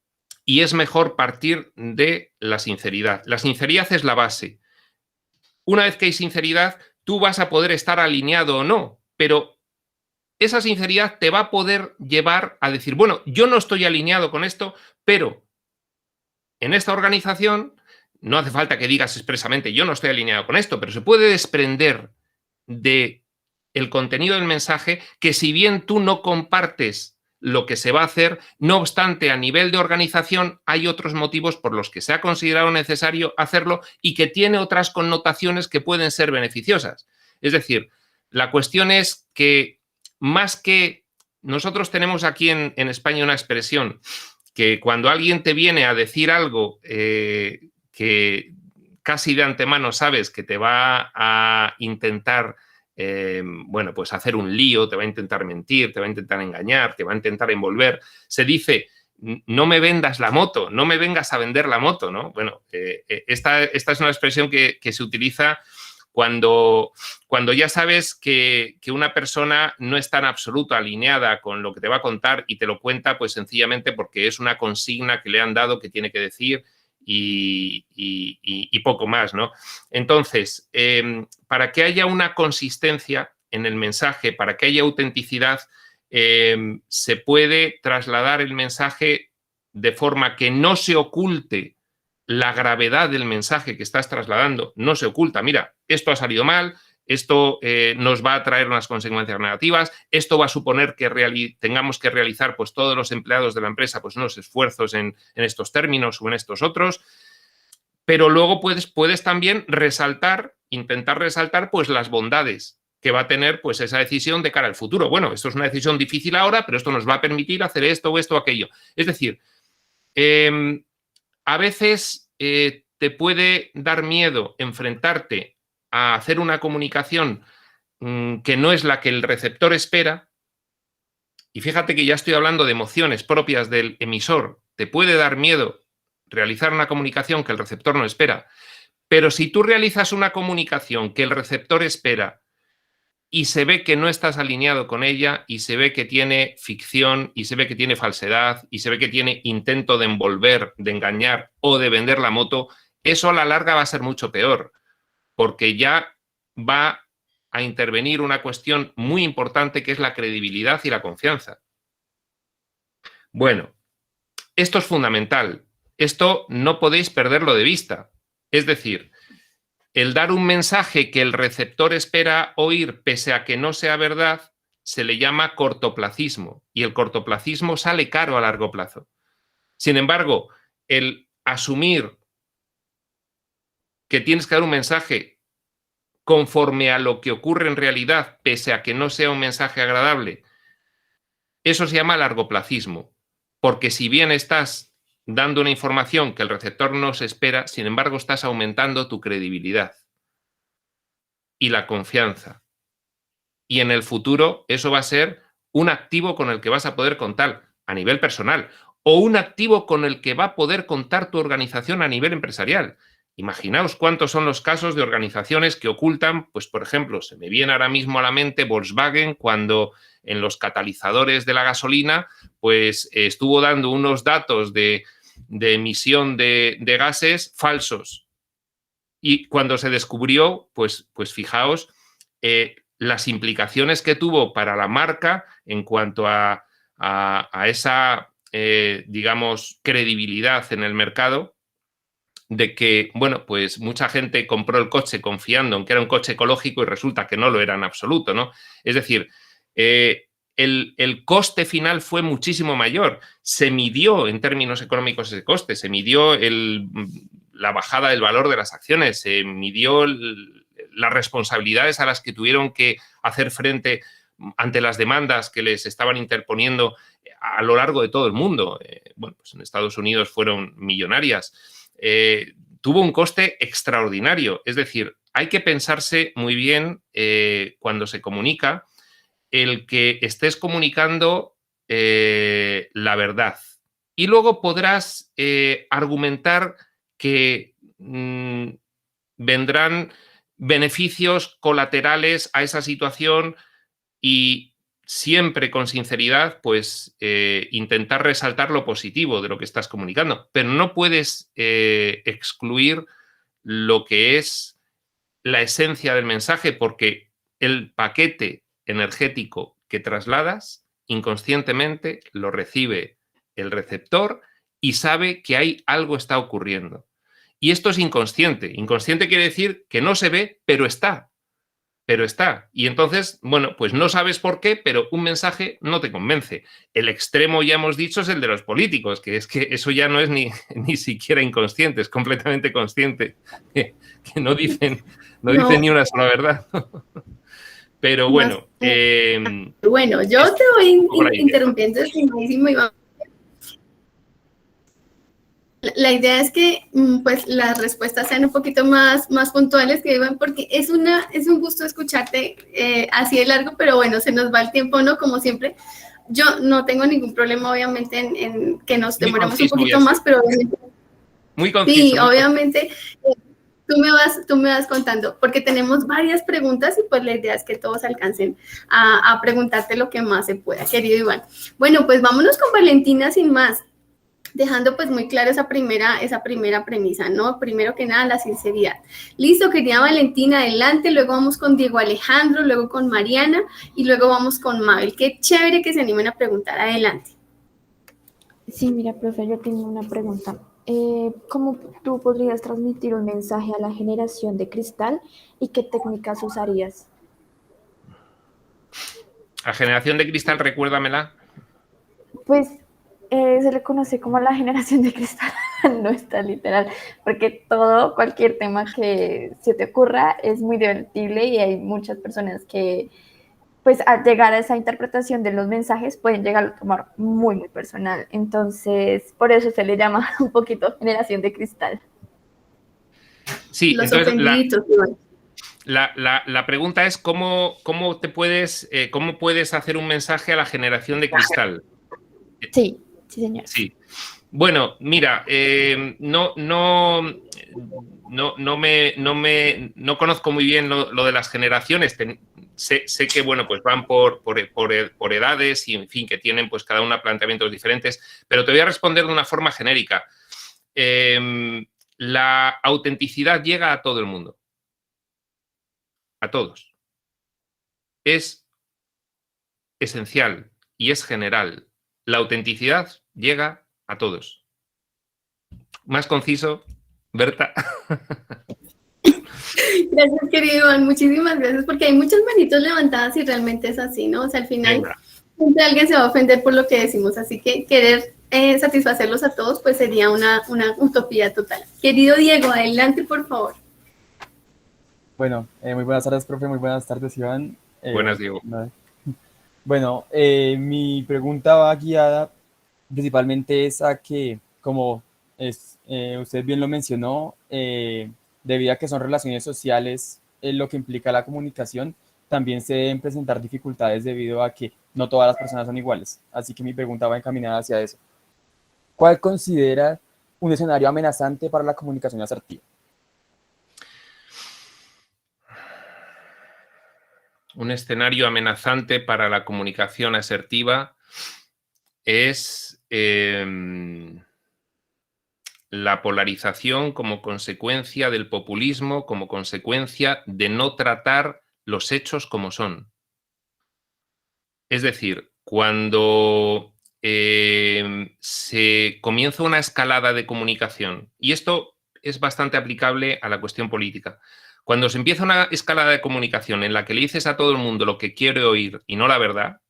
y es mejor partir de la sinceridad. La sinceridad es la base. Una vez que hay sinceridad, tú vas a poder estar alineado o no, pero esa sinceridad te va a poder llevar a decir, bueno, yo no estoy alineado con esto, pero en esta organización no hace falta que digas expresamente yo no estoy alineado con esto, pero se puede desprender de el contenido del mensaje que si bien tú no compartes lo que se va a hacer, no obstante, a nivel de organización hay otros motivos por los que se ha considerado necesario hacerlo y que tiene otras connotaciones que pueden ser beneficiosas. Es decir, la cuestión es que más que... Nosotros tenemos aquí en España una expresión que cuando alguien te viene a decir algo que casi de antemano sabes que te va a intentar, bueno, pues hacer un lío, te va a intentar mentir, te va a intentar engañar, te va a intentar envolver, se dice, no me vendas la moto, no me vengas a vender la moto, ¿no? Bueno, esta es una expresión que se utiliza cuando ya sabes que una persona no es tan absoluto alineada con lo que te va a contar y te lo cuenta pues sencillamente porque es una consigna que le han dado que tiene que decir y poco más, ¿no? Entonces, para que haya una consistencia en el mensaje, para que haya autenticidad, se puede trasladar el mensaje de forma que no se oculte la gravedad del mensaje que estás trasladando, no se oculta. Mira, esto ha salido mal, esto nos va a traer unas consecuencias negativas, esto va a suponer que tengamos que realizar pues, todos los empleados de la empresa pues, unos esfuerzos en estos términos o en estos otros, pero luego puedes también intentar resaltar pues, las bondades que va a tener pues, esa decisión de cara al futuro. Bueno, esto es una decisión difícil ahora, pero esto nos va a permitir hacer esto o esto o aquello. Es decir, a veces te puede dar miedo enfrentarte a hacer una comunicación que no es la que el receptor espera. Y fíjate que ya estoy hablando de emociones propias del emisor. Te puede dar miedo realizar una comunicación que el receptor no espera. Pero si tú realizas una comunicación que el receptor espera y se ve que no estás alineado con ella y se ve que tiene ficción y se ve que tiene falsedad y se ve que tiene intento de envolver, de engañar o de vender la moto, eso a la larga va a ser mucho peor, porque ya va a intervenir una cuestión muy importante que es la credibilidad y la confianza. Bueno, esto es fundamental. Esto no podéis perderlo de vista. Es decir, el dar un mensaje que el receptor espera oír pese a que no sea verdad se le llama cortoplacismo y el cortoplacismo sale caro a largo plazo. Sin embargo, el asumir que tienes que dar un mensaje conforme a lo que ocurre en realidad pese a que no sea un mensaje agradable, eso se llama largoplacismo, porque si bien estás dando una información que el receptor no se espera, sin embargo estás aumentando tu credibilidad y la confianza. Y en el futuro eso va a ser un activo con el que vas a poder contar a nivel personal o un activo con el que va a poder contar tu organización a nivel empresarial. Imaginaos cuántos son los casos de organizaciones que ocultan, pues por ejemplo, se me viene ahora mismo a la mente Volkswagen cuando en los catalizadores de la gasolina pues estuvo dando unos datos de emisión de gases falsos. Y cuando se descubrió, pues fijaos las implicaciones que tuvo para la marca en cuanto a esa, digamos, credibilidad en el mercado, de que, bueno, pues mucha gente compró el coche confiando en que era un coche ecológico y resulta que no lo era en absoluto, ¿no? Es decir, el coste final fue muchísimo mayor. Se midió en términos económicos ese coste, se midió la bajada del valor de las acciones, se midió las responsabilidades a las que tuvieron que hacer frente ante las demandas que les estaban interponiendo a lo largo de todo el mundo. Bueno, pues en Estados Unidos fueron millonarias. Tuvo un coste extraordinario. Es decir, hay que pensarse muy bien cuando se comunica el que estés comunicando la verdad. Y luego podrás argumentar que vendrán beneficios colaterales a esa situación y siempre con sinceridad, pues intentar resaltar lo positivo de lo que estás comunicando, pero no puedes excluir lo que es la esencia del mensaje porque el paquete energético que trasladas inconscientemente lo recibe el receptor y sabe que ahí algo está ocurriendo. Y esto es inconsciente. Inconsciente quiere decir que no se ve, pero está. Pero está. Y entonces, bueno, pues no sabes por qué, pero un mensaje no te convence. El extremo, ya hemos dicho, es el de los políticos, que es que eso ya no es ni siquiera inconsciente, es completamente consciente, que no dicen ni una sola verdad. Pero bueno, bueno, yo te voy interrumpiendo, estimadísimo Iván. La idea es que pues las respuestas sean un poquito más puntuales que Iván, porque es un gusto escucharte así de largo, pero bueno, se nos va el tiempo, ¿no? Como siempre. Yo no tengo ningún problema, obviamente, en que nos demoremos un poquito más, pero obviamente, muy conciso. Sí, obviamente, tú me vas contando, porque tenemos varias preguntas y pues la idea es que todos alcancen a preguntarte lo que más se pueda, querido Iván. Bueno, pues vámonos con Valentina sin más, dejando pues muy clara esa primera premisa, ¿no? Primero que nada, la sinceridad. Listo, querida Valentina, adelante, luego vamos con Diego Alejandro, luego con Mariana y luego vamos con Mabel. Qué chévere que se animen a preguntar, adelante. Sí, mira, profe, yo tengo una pregunta. ¿Cómo tú podrías transmitir un mensaje a la generación de cristal y qué técnicas usarías? ¿La generación de cristal, recuérdamela? Pues se le conoce como la generación de cristal, no está literal, porque cualquier tema que se te ocurra es muy divertible y hay muchas personas que, pues al llegar a esa interpretación de los mensajes, pueden llegar a tomar muy, muy personal. Entonces, por eso se le llama un poquito generación de cristal. Sí, los entonces ofendiditos, la pregunta es cómo puedes hacer un mensaje a la generación de cristal. Sí, sí, señor. Sí. Bueno, mira, no conozco muy bien lo de las generaciones. Sé que, bueno, pues van por edades y, en fin, que tienen pues cada una planteamientos diferentes, pero te voy a responder de una forma genérica. La autenticidad llega a todo el mundo. A todos. Es esencial y es general. La autenticidad llega a todos. Más conciso, Berta. Gracias, querido Iván, muchísimas gracias, porque hay muchas manitos levantadas y realmente es así, ¿no? O sea, al final siempre alguien se va a ofender por lo que decimos, así que querer satisfacerlos a todos, pues sería una utopía total. Querido Diego, adelante, por favor. Bueno, muy buenas tardes, profe, muy buenas tardes, Iván. Buenas, Diego. Bueno, mi pregunta va guiada principalmente es a que, como usted bien lo mencionó, debido a que son relaciones sociales, lo que implica la comunicación, también se deben presentar dificultades debido a que no todas las personas son iguales. Así que mi pregunta va encaminada hacia eso. ¿Cuál considera un escenario amenazante para la comunicación asertiva? Un escenario amenazante para la comunicación asertiva es la polarización como consecuencia del populismo, como consecuencia de no tratar los hechos como son. Es decir, cuando se comienza una escalada de comunicación, y esto es bastante aplicable a la cuestión política, cuando se empieza una escalada de comunicación en la que le dices a todo el mundo lo que quiere oír y no la verdad,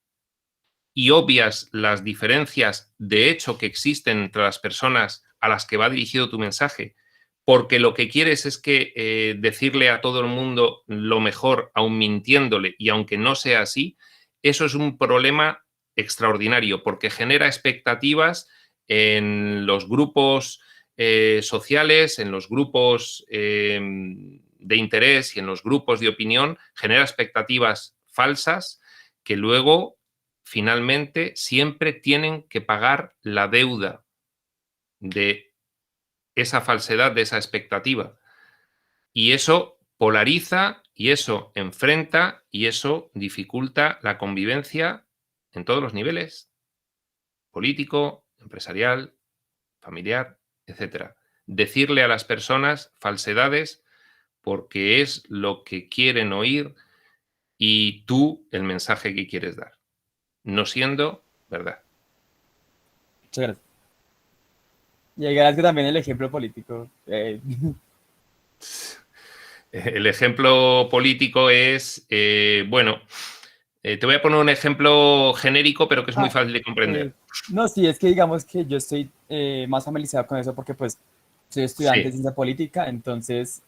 y obvias las diferencias de hecho que existen entre las personas a las que va dirigido tu mensaje, porque lo que quieres es que decirle a todo el mundo lo mejor, aun mintiéndole, y aunque no sea así, eso es un problema extraordinario, porque genera expectativas en los grupos sociales, en los grupos de interés y en los grupos de opinión, genera expectativas falsas que luego finalmente siempre tienen que pagar la deuda de esa falsedad, de esa expectativa. Y eso polariza, y eso enfrenta, y eso dificulta la convivencia en todos los niveles: político, empresarial, familiar, etc. Decirle a las personas falsedades porque es lo que quieren oír y tú el mensaje que quieres dar, no siendo verdad. Muchas gracias. Y agradezco también el ejemplo político. El ejemplo político es, bueno, te voy a poner un ejemplo genérico, pero que es muy fácil de comprender. No, sí, es que digamos que yo estoy más familiarizado con eso porque pues soy estudiante de ciencia política, entonces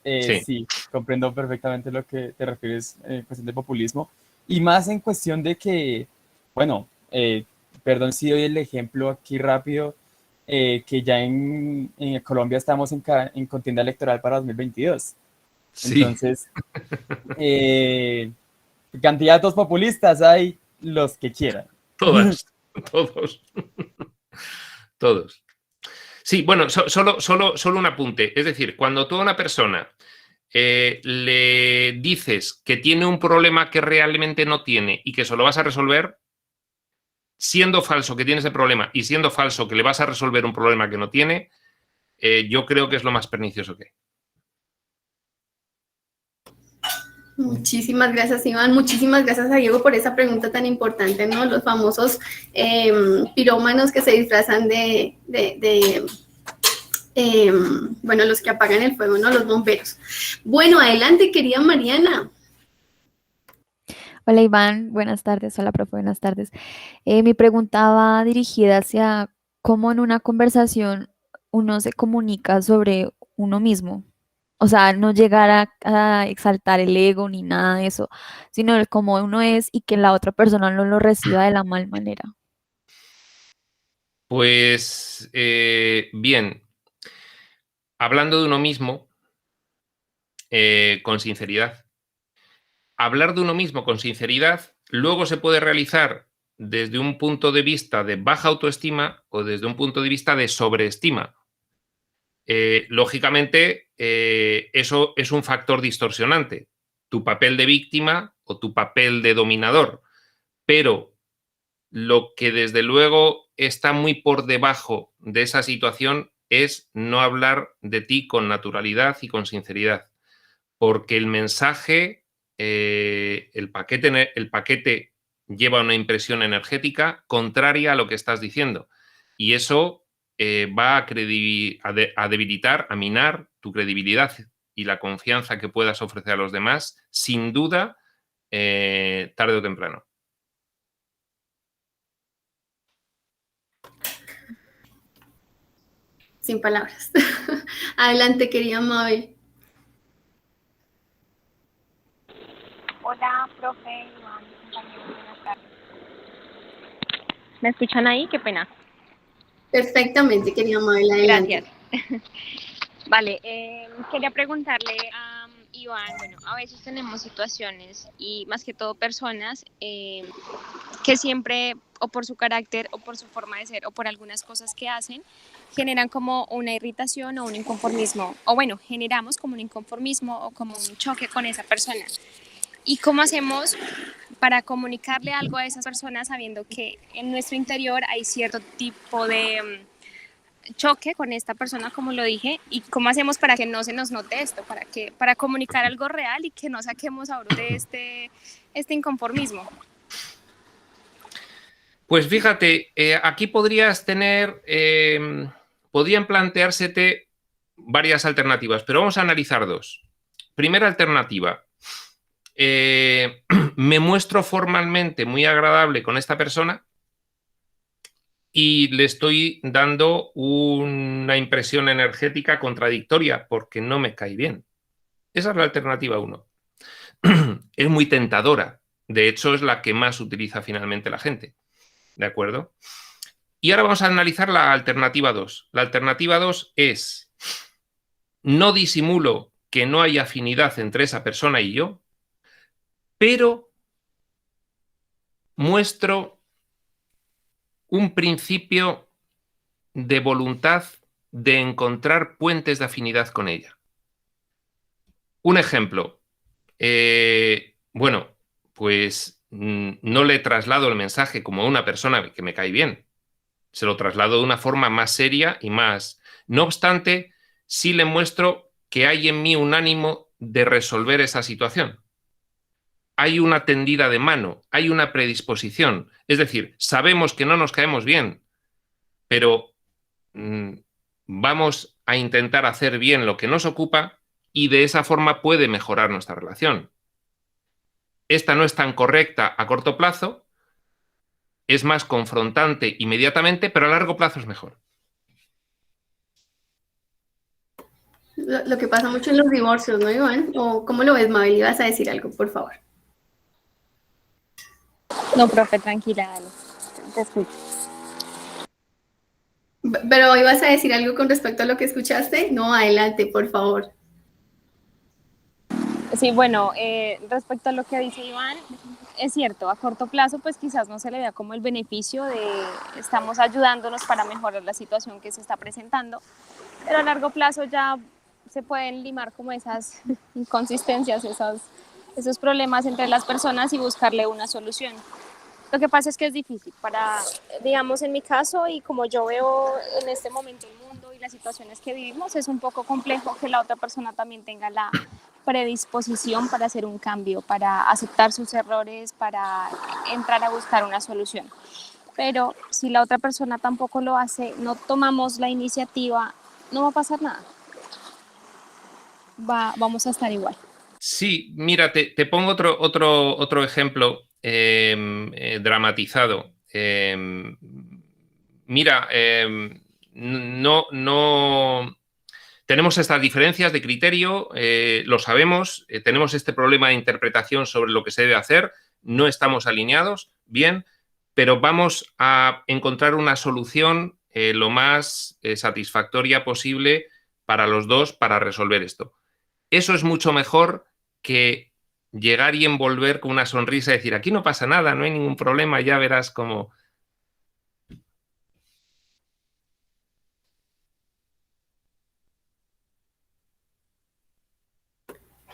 sí, comprendo perfectamente lo que te refieres en cuestión de populismo. Y más en cuestión de que, bueno, perdón si doy el ejemplo aquí rápido, que ya en Colombia estamos en contienda electoral para 2022. Sí, Entonces, candidatos populistas hay los que quieran. todas, todos, todos. Sí, bueno, solo un apunte. Es decir, cuando tú a una persona le dices que tiene un problema que realmente no tiene y que se lo vas a resolver, siendo falso que tiene ese problema y siendo falso que le vas a resolver un problema que no tiene, yo creo que es lo más pernicioso que hay. Muchísimas gracias, Iván. Muchísimas gracias a Diego por esa pregunta tan importante, ¿no? Los famosos pirómanos que se disfrazan bueno, los que apagan el fuego, ¿no? Los bomberos. Bueno, adelante, querida Mariana. Hola Iván, buenas tardes. Hola profe, buenas tardes. Mi pregunta va dirigida hacia cómo en una conversación uno se comunica sobre uno mismo. O sea, no llegar a exaltar el ego ni nada de eso, sino el cómo uno es y que la otra persona no lo reciba de la mal manera. Pues bien, hablando de uno mismo, con sinceridad. Hablar de uno mismo con sinceridad luego se puede realizar desde un punto de vista de baja autoestima o desde un punto de vista de sobreestima. Lógicamente, eso es un factor distorsionante, tu papel de víctima o tu papel de dominador, pero lo que desde luego está muy por debajo de esa situación es no hablar de ti con naturalidad y con sinceridad, porque el mensaje, el paquete lleva una impresión energética contraria a lo que estás diciendo y eso va a debilitar, a minar tu credibilidad y la confianza que puedas ofrecer a los demás, sin duda, tarde o temprano. Sin palabras. Adelante, querida Mabel. Hola, profe, Iván, compañeros, buenas tardes. ¿Me escuchan ahí? Qué pena. Perfectamente, querida Mabel, adelante. Gracias. Vale, quería preguntarle a Iván, bueno, a veces tenemos situaciones y más que todo personas que siempre, o por su carácter, o por su forma de ser, o por algunas cosas que hacen, generan como una irritación o un inconformismo, o bueno, generamos como un inconformismo o como un choque con esa persona. ¿Y cómo hacemos para comunicarle algo a esas personas sabiendo que en nuestro interior hay cierto tipo de choque con esta persona, como lo dije? ¿Y cómo hacemos para que no se nos note esto? Para comunicar algo real y que no saquemos ahora de este inconformismo. Pues fíjate, aquí podrían planteársete varias alternativas, pero vamos a analizar dos. Primera alternativa. Me muestro formalmente muy agradable con esta persona y le estoy dando una impresión energética contradictoria porque no me cae bien. Esa es la alternativa 1. Es muy tentadora. De hecho, es la que más utiliza finalmente la gente. ¿De acuerdo? Y ahora vamos a analizar la alternativa 2. La alternativa 2 es: no disimulo que no hay afinidad entre esa persona y yo, pero muestro un principio de voluntad de encontrar puentes de afinidad con ella. Un ejemplo. Bueno, pues no le traslado el mensaje como a una persona que me cae bien. Se lo traslado de una forma más seria y más. No obstante, sí le muestro que hay en mí un ánimo de resolver esa situación. Hay una tendida de mano, hay una predisposición. Es decir, sabemos que no nos caemos bien, pero vamos a intentar hacer bien lo que nos ocupa y de esa forma puede mejorar nuestra relación. Esta no es tan correcta a corto plazo, es más confrontante inmediatamente, pero a largo plazo es mejor. Lo que pasa mucho en los divorcios, ¿no, Iván? ¿O cómo lo ves, Mabel? Ibas a decir algo, por favor. No, profe, tranquila, dale. Te escucho. Pero ibas a decir algo con respecto a lo que escuchaste. No, adelante, por favor. Sí, bueno, respecto a lo que dice Iván, es cierto, a corto plazo pues quizás no se le vea como el beneficio de estamos ayudándonos para mejorar la situación que se está presentando, pero a largo plazo ya se pueden limar como esas inconsistencias, esos problemas entre las personas y buscarle una solución. Lo que pasa es que es difícil para, digamos, en mi caso y como yo veo en este momento el mundo y las situaciones que vivimos, es un poco complejo que la otra persona también tenga la predisposición para hacer un cambio, para aceptar sus errores, para entrar a buscar una solución. Pero si la otra persona tampoco lo hace, no tomamos la iniciativa, no va a pasar nada. Vamos a estar igual. Sí, mira, te pongo otro ejemplo dramatizado. Mira, no tenemos estas diferencias de criterio, lo sabemos, tenemos este problema de interpretación sobre lo que se debe hacer, no estamos alineados, bien, pero vamos a encontrar una solución lo más satisfactoria posible para los dos para resolver esto. Eso es mucho mejor que llegar y envolver con una sonrisa y decir, aquí no pasa nada, no hay ningún problema, ya verás cómo.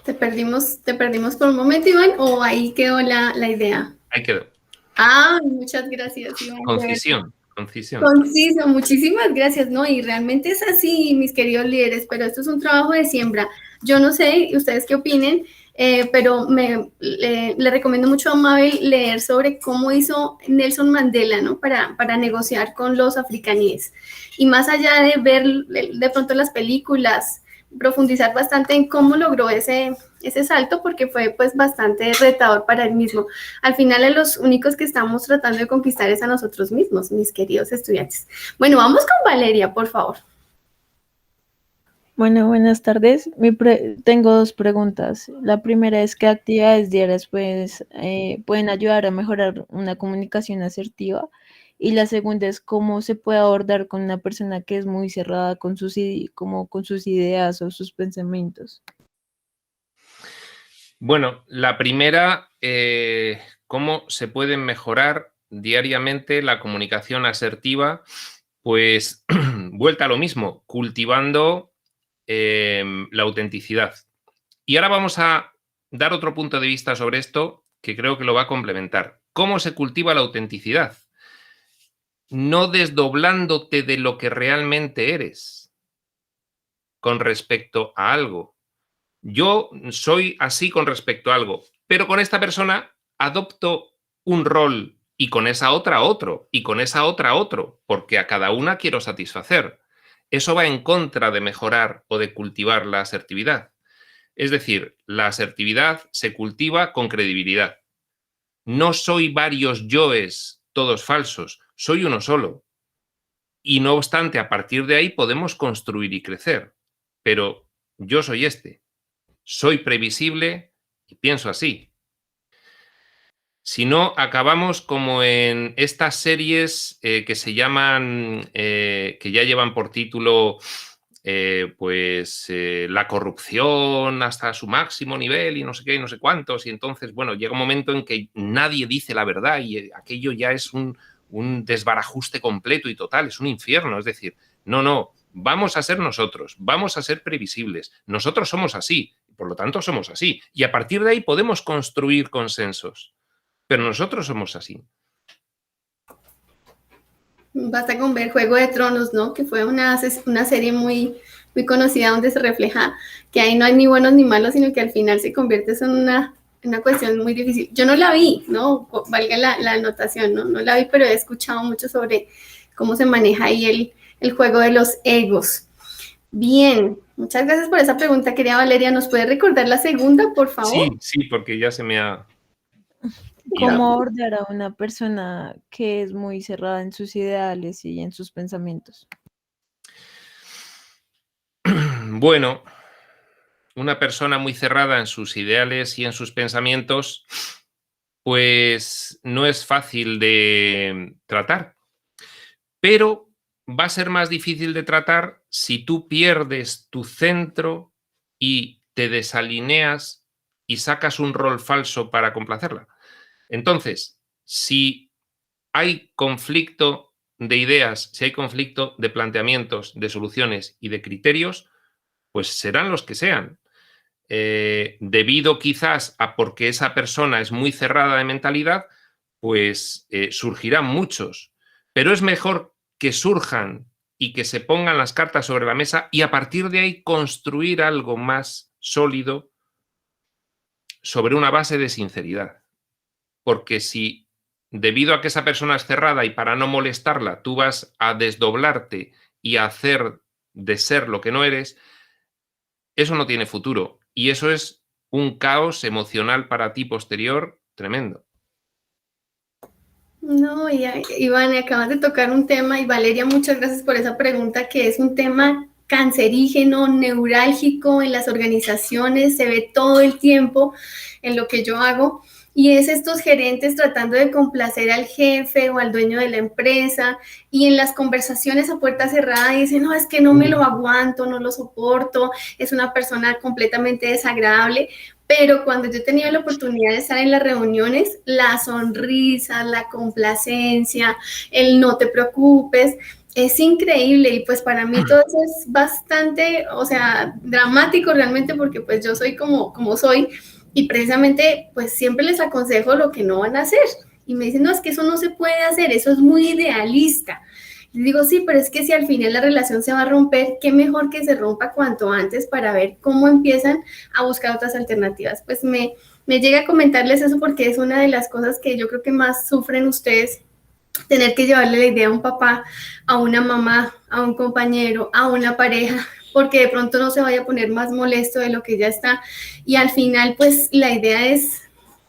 Te perdimos por un momento, Iván, o ahí quedó la idea. Ahí quedó. Ah, muchas gracias, Iván. Concisión. Conciso, muchísimas gracias, ¿no? Y realmente es así, mis queridos líderes, pero esto es un trabajo de siembra. Yo no sé ustedes qué opinen, pero le recomiendo mucho a Mabel leer sobre cómo hizo Nelson Mandela, ¿no? Para negociar con los africaníes. Y más allá de ver de pronto las películas, profundizar bastante en cómo logró ese salto, porque fue pues bastante retador para él mismo. Al final, a los únicos que estamos tratando de conquistar es a nosotros mismos, mis queridos estudiantes. Bueno, vamos con Valeria, por favor. Bueno, buenas tardes. Tengo dos preguntas. La primera es qué actividades diarias pueden ayudar a mejorar una comunicación asertiva. Y la segunda es cómo se puede abordar con una persona que es muy cerrada con sus ideas o sus pensamientos. Bueno, la primera, cómo se puede mejorar diariamente la comunicación asertiva, pues vuelta a lo mismo, cultivando la autenticidad. Y ahora vamos a dar otro punto de vista sobre esto que creo que lo va a complementar. ¿Cómo se cultiva la autenticidad? No desdoblándote de lo que realmente eres con respecto a algo. Yo soy así con respecto a algo, pero con esta persona adopto un rol y con esa otra otro y con esa otra otro, porque a cada una quiero satisfacer. Eso va en contra de mejorar o de cultivar la asertividad. Es decir, la asertividad se cultiva con credibilidad. No soy varios yoes, todos falsos, soy uno solo. Y no obstante, a partir de ahí podemos construir y crecer. Pero yo soy este. Soy previsible y pienso así. Si no, acabamos como en estas series que se llaman, que ya llevan por título, la corrupción hasta su máximo nivel y no sé qué y no sé cuántos. Y entonces, bueno, llega un momento en que nadie dice la verdad y aquello ya es un desbarajuste completo y total, es un infierno. Es decir, no, vamos a ser nosotros, vamos a ser previsibles. Nosotros somos así, por lo tanto somos así. Y a partir de ahí podemos construir consensos. Pero nosotros somos así. Basta con ver Juego de Tronos, ¿no? Que fue una serie muy, muy conocida donde se refleja que ahí no hay ni buenos ni malos, sino que al final se convierte en una cuestión muy difícil. Yo no la vi, ¿no? Valga la anotación, ¿no? No la vi, pero he escuchado mucho sobre cómo se maneja ahí el juego de los egos. Bien, muchas gracias por esa pregunta, querida Valeria. ¿Nos puede recordar la segunda, por favor? Sí, porque ya se me ha... ¿Cómo abordar a una persona que es muy cerrada en sus ideales y en sus pensamientos? Bueno, una persona muy cerrada en sus ideales y en sus pensamientos, pues no es fácil de tratar, pero va a ser más difícil de tratar si tú pierdes tu centro y te desalineas y sacas un rol falso para complacerla. Entonces, si hay conflicto de ideas, si hay conflicto de planteamientos, de soluciones y de criterios, pues serán los que sean. Debido quizás a porque esa persona es muy cerrada de mentalidad, pues surgirán muchos. Pero es mejor que surjan y que se pongan las cartas sobre la mesa y a partir de ahí construir algo más sólido sobre una base de sinceridad. Porque si debido a que esa persona es cerrada y para no molestarla, tú vas a desdoblarte y a hacer de ser lo que no eres, eso no tiene futuro. Y eso es un caos emocional para ti posterior tremendo. No, Iván, acabas de tocar un tema, y Valeria, muchas gracias por esa pregunta, que es un tema cancerígeno, neurálgico en las organizaciones, se ve todo el tiempo en lo que yo hago, y es estos gerentes tratando de complacer al jefe o al dueño de la empresa, y en las conversaciones a puerta cerrada dicen, no, es que no me lo aguanto, no lo soporto, es una persona completamente desagradable. Pero cuando yo tenía la oportunidad de estar en las reuniones, la sonrisa, la complacencia, el no te preocupes, es increíble. Y pues para mí todo eso es bastante, o sea, dramático realmente, porque pues yo soy como soy, y precisamente pues siempre les aconsejo lo que no van a hacer. Y me dicen, no, es que eso no se puede hacer, eso es muy idealista. Y digo, sí, pero es que si al final la relación se va a romper, qué mejor que se rompa cuanto antes para ver cómo empiezan a buscar otras alternativas. Pues me llega a comentarles eso porque es una de las cosas que yo creo que más sufren ustedes, tener que llevarle la idea a un papá, a una mamá, a un compañero, a una pareja, porque de pronto no se vaya a poner más molesto de lo que ya está. Y al final, pues la idea es,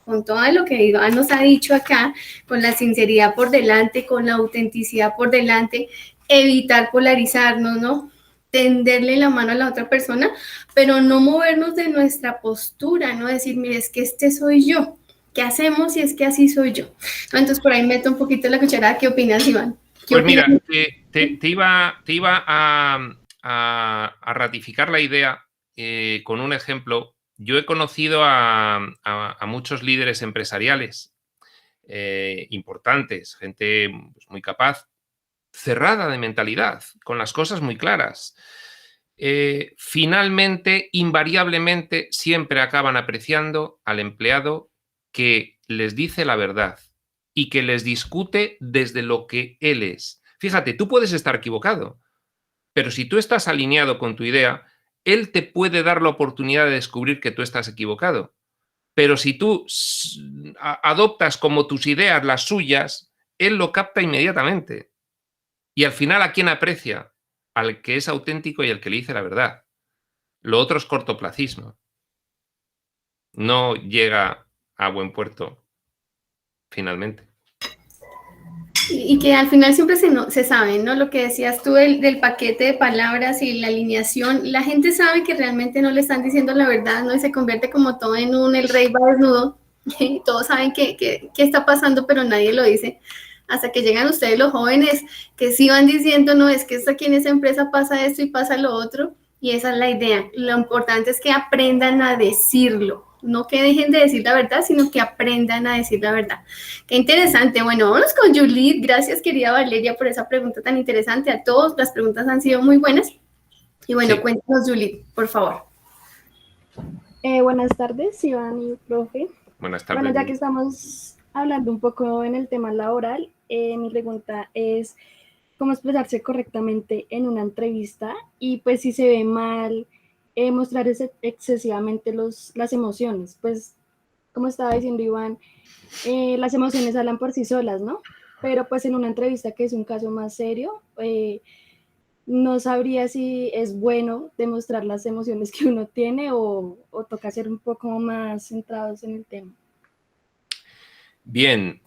con todo lo que Iván nos ha dicho acá, con la sinceridad por delante, con la autenticidad por delante, evitar polarizarnos, ¿no? Tenderle la mano a la otra persona, pero no movernos de nuestra postura, ¿no? Decir, mire, es que este soy yo. ¿Qué hacemos si es que así soy yo? Entonces, por ahí meto un poquito la cucharada. ¿Qué opinas, Iván? Pues mira, te iba a ratificar la idea con un ejemplo. Yo he conocido a muchos líderes empresariales importantes, gente pues, muy capaz, cerrada de mentalidad, con las cosas muy claras. Finalmente, invariablemente, siempre acaban apreciando al empleado que les dice la verdad y que les discute desde lo que él es. Fíjate, tú puedes estar equivocado, pero si tú estás alineado con tu idea, él te puede dar la oportunidad de descubrir que tú estás equivocado. Pero si tú adoptas como tus ideas las suyas, él lo capta inmediatamente. Y al final, ¿a quién aprecia? Al que es auténtico y al que le dice la verdad. Lo otro es cortoplacismo. No llega a buen puerto, finalmente. Y que al final siempre se sabe, ¿no? Lo que decías tú del paquete de palabras y la alineación, la gente sabe que realmente no le están diciendo la verdad, ¿no? Y se convierte como todo en el rey va desnudo, y todos saben qué está pasando, pero nadie lo dice. Hasta que llegan ustedes los jóvenes que sí van diciendo, no, es que esto aquí en esa empresa pasa esto y pasa lo otro, y esa es la idea. Lo importante es que aprendan a decirlo, no que dejen de decir la verdad, sino que aprendan a decir la verdad. Qué interesante. Bueno, vámonos con Juliet. Gracias, querida Valeria, por esa pregunta tan interesante. A todos, las preguntas han sido muy buenas. Y bueno, sí. Cuéntanos, Juliet, por favor. Buenas tardes, Iván y profe. Buenas tardes. Bueno, ya que estamos hablando un poco en el tema laboral, mi pregunta es cómo expresarse correctamente en una entrevista y pues si se ve mal mostrar excesivamente las emociones. Pues, como estaba diciendo Iván, las emociones hablan por sí solas, ¿no? Pero pues en una entrevista que es un caso más serio, no sabría si es bueno demostrar las emociones que uno tiene o toca ser un poco más centrados en el tema. Bien,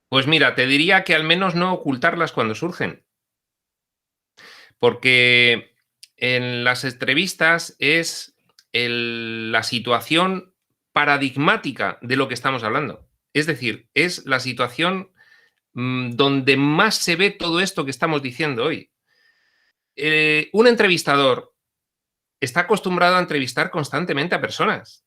pues mira, te diría que al menos no ocultarlas cuando surgen, porque en las entrevistas es la situación paradigmática de lo que estamos hablando. Es decir, es la situación donde más se ve todo esto que estamos diciendo hoy. Un entrevistador está acostumbrado a entrevistar constantemente a personas.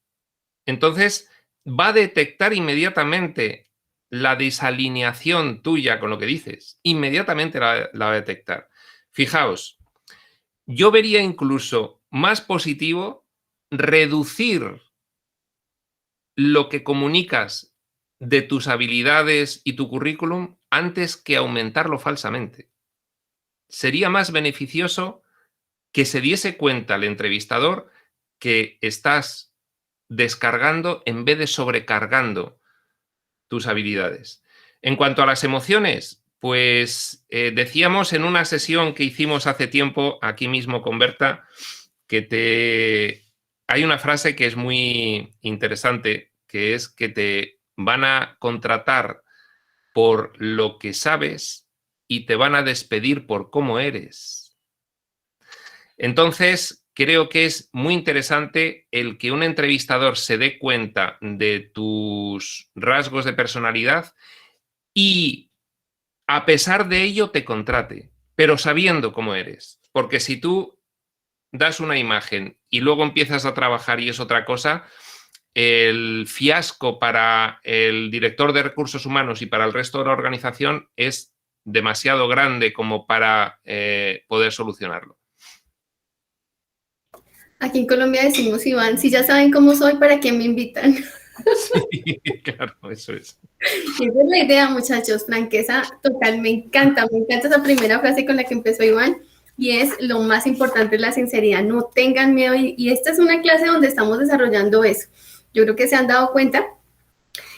Entonces, va a detectar inmediatamente la desalineación tuya con lo que dices. Inmediatamente la va a detectar. Fijaos, yo vería incluso más positivo reducir lo que comunicas de tus habilidades y tu currículum antes que aumentarlo falsamente. Sería más beneficioso que se diese cuenta el entrevistador que estás descargando en vez de sobrecargando tus habilidades. En cuanto a las emociones, pues decíamos en una sesión que hicimos hace tiempo aquí mismo con Berta que hay una frase que es muy interesante, que es que te van a contratar por lo que sabes y te van a despedir por cómo eres. Entonces, creo que es muy interesante el que un entrevistador se dé cuenta de tus rasgos de personalidad y, a pesar de ello, te contrate, pero sabiendo cómo eres. Porque si tú das una imagen y luego empiezas a trabajar y es otra cosa, el fiasco para el director de recursos humanos y para el resto de la organización es demasiado grande como para poder solucionarlo. Aquí en Colombia decimos, Iván, si ya saben cómo soy, ¿para qué me invitan? Sí, claro, eso es. Y esa es la idea, muchachos, franqueza total, me encanta esa primera frase con la que empezó Iván, y es lo más importante es la sinceridad, no tengan miedo, y esta es una clase donde estamos desarrollando eso. Yo creo que se han dado cuenta.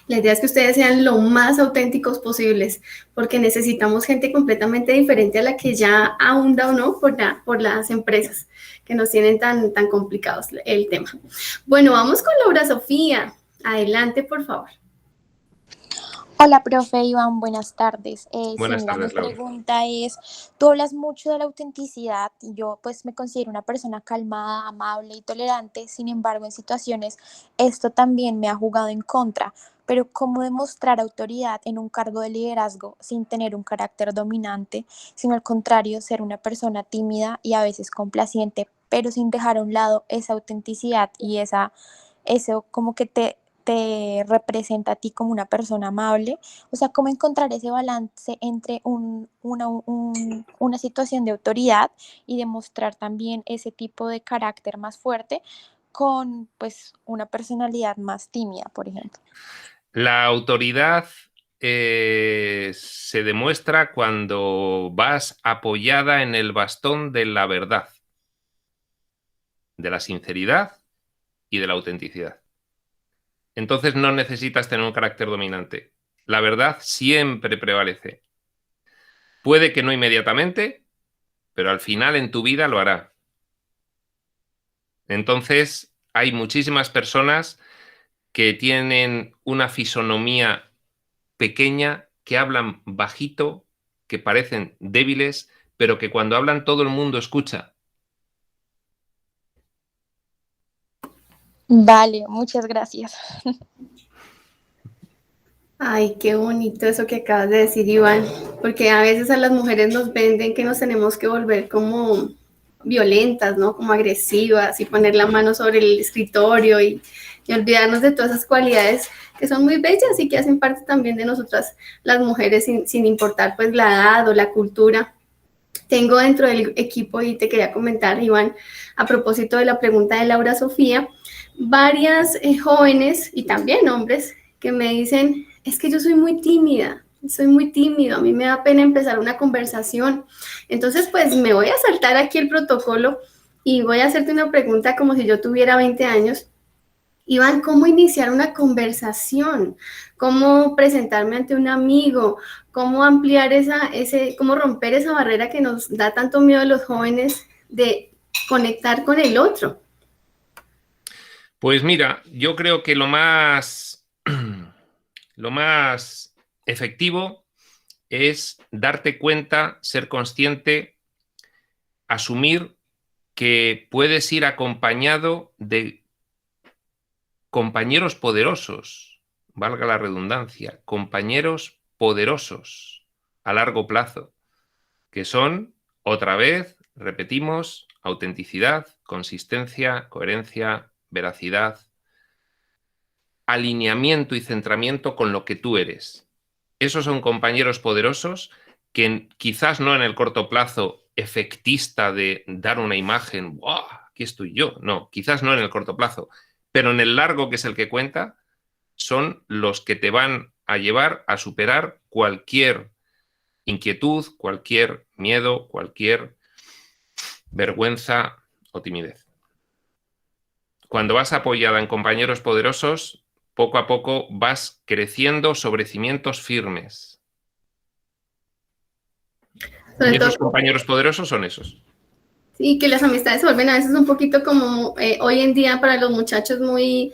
La idea es que ustedes sean lo más auténticos posibles, porque necesitamos gente completamente diferente a la que ya abunda o no por las empresas que nos tienen tan complicados el tema. Bueno, vamos con Laura Sofía. Adelante, por favor. Hola, profe Iván, buenas tardes. Buenas tardes, mi Laura. pregunta es, tú hablas mucho de la autenticidad y yo pues me considero una persona calmada, amable y tolerante, sin embargo en situaciones esto también me ha jugado en contra, pero ¿cómo demostrar autoridad en un cargo de liderazgo sin tener un carácter dominante, sino al contrario ser una persona tímida y a veces complaciente, pero sin dejar a un lado esa autenticidad y eso como que te representa a ti como una persona amable? O sea, cómo encontrar ese balance entre una situación de autoridad y demostrar también ese tipo de carácter más fuerte con pues una personalidad más tímida, por ejemplo. La autoridad se demuestra cuando vas apoyada en el bastón de la verdad, de la sinceridad y de la autenticidad. Entonces no necesitas tener un carácter dominante. La verdad siempre prevalece. Puede que no inmediatamente, pero al final en tu vida lo hará. Entonces hay muchísimas personas que tienen una fisonomía pequeña, que hablan bajito, que parecen débiles, pero que cuando hablan todo el mundo escucha. Vale, muchas gracias. Ay, qué bonito eso que acabas de decir, Iván, porque a veces a las mujeres nos venden que nos tenemos que volver como violentas, ¿no? Como agresivas y poner la mano sobre el escritorio y olvidarnos de todas esas cualidades que son muy bellas y que hacen parte también de nosotras las mujeres sin importar pues la edad o la cultura. Tengo dentro del equipo, y te quería comentar, Iván, a propósito de la pregunta de Laura Sofía, varias jóvenes y también hombres que me dicen, es que yo soy muy tímida, soy muy tímido, a mí me da pena empezar una conversación. Entonces, pues me voy a saltar aquí el protocolo y voy a hacerte una pregunta como si yo tuviera 20 años. Iván, ¿cómo iniciar una conversación? ¿Cómo presentarme ante un amigo? ¿Cómo ampliar cómo romper esa barrera que nos da tanto miedo a los jóvenes de conectar con el otro? Pues mira, yo creo que lo más efectivo es darte cuenta, ser consciente, asumir que puedes ir acompañado de compañeros poderosos, valga la redundancia, compañeros poderosos a largo plazo, que son, otra vez, repetimos, autenticidad, consistencia, coherencia, veracidad, alineamiento y centramiento con lo que tú eres. Esos son compañeros poderosos que quizás no en el corto plazo efectista de dar una imagen, ¡wow! Aquí estoy yo. No, quizás no en el corto plazo, pero en el largo, que es el que cuenta, son los que te van a llevar a superar cualquier inquietud, cualquier miedo, cualquier vergüenza o timidez. Cuando vas apoyada en compañeros poderosos, poco a poco vas creciendo sobre cimientos firmes. Y esos compañeros poderosos son esos. Sí, que las amistades se vuelven a veces un poquito como hoy en día para los muchachos muy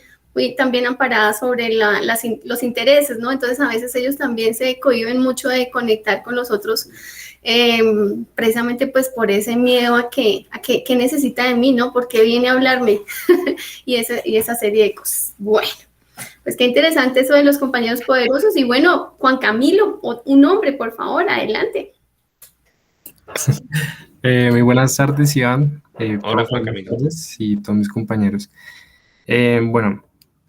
también amparadas sobre los intereses, ¿no? Entonces a veces ellos también se cohíben mucho de conectar con los otros, precisamente pues por ese miedo a que necesita de mí, ¿no? Porque viene a hablarme y esa serie de cosas. Bueno, pues qué interesante eso de los compañeros poderosos. Y bueno, Juan Camilo, un nombre, por favor, adelante. Muy buenas tardes, Iván, Hola, profe, Juan buenas Camilo. tardes, y todos mis compañeros. Bueno,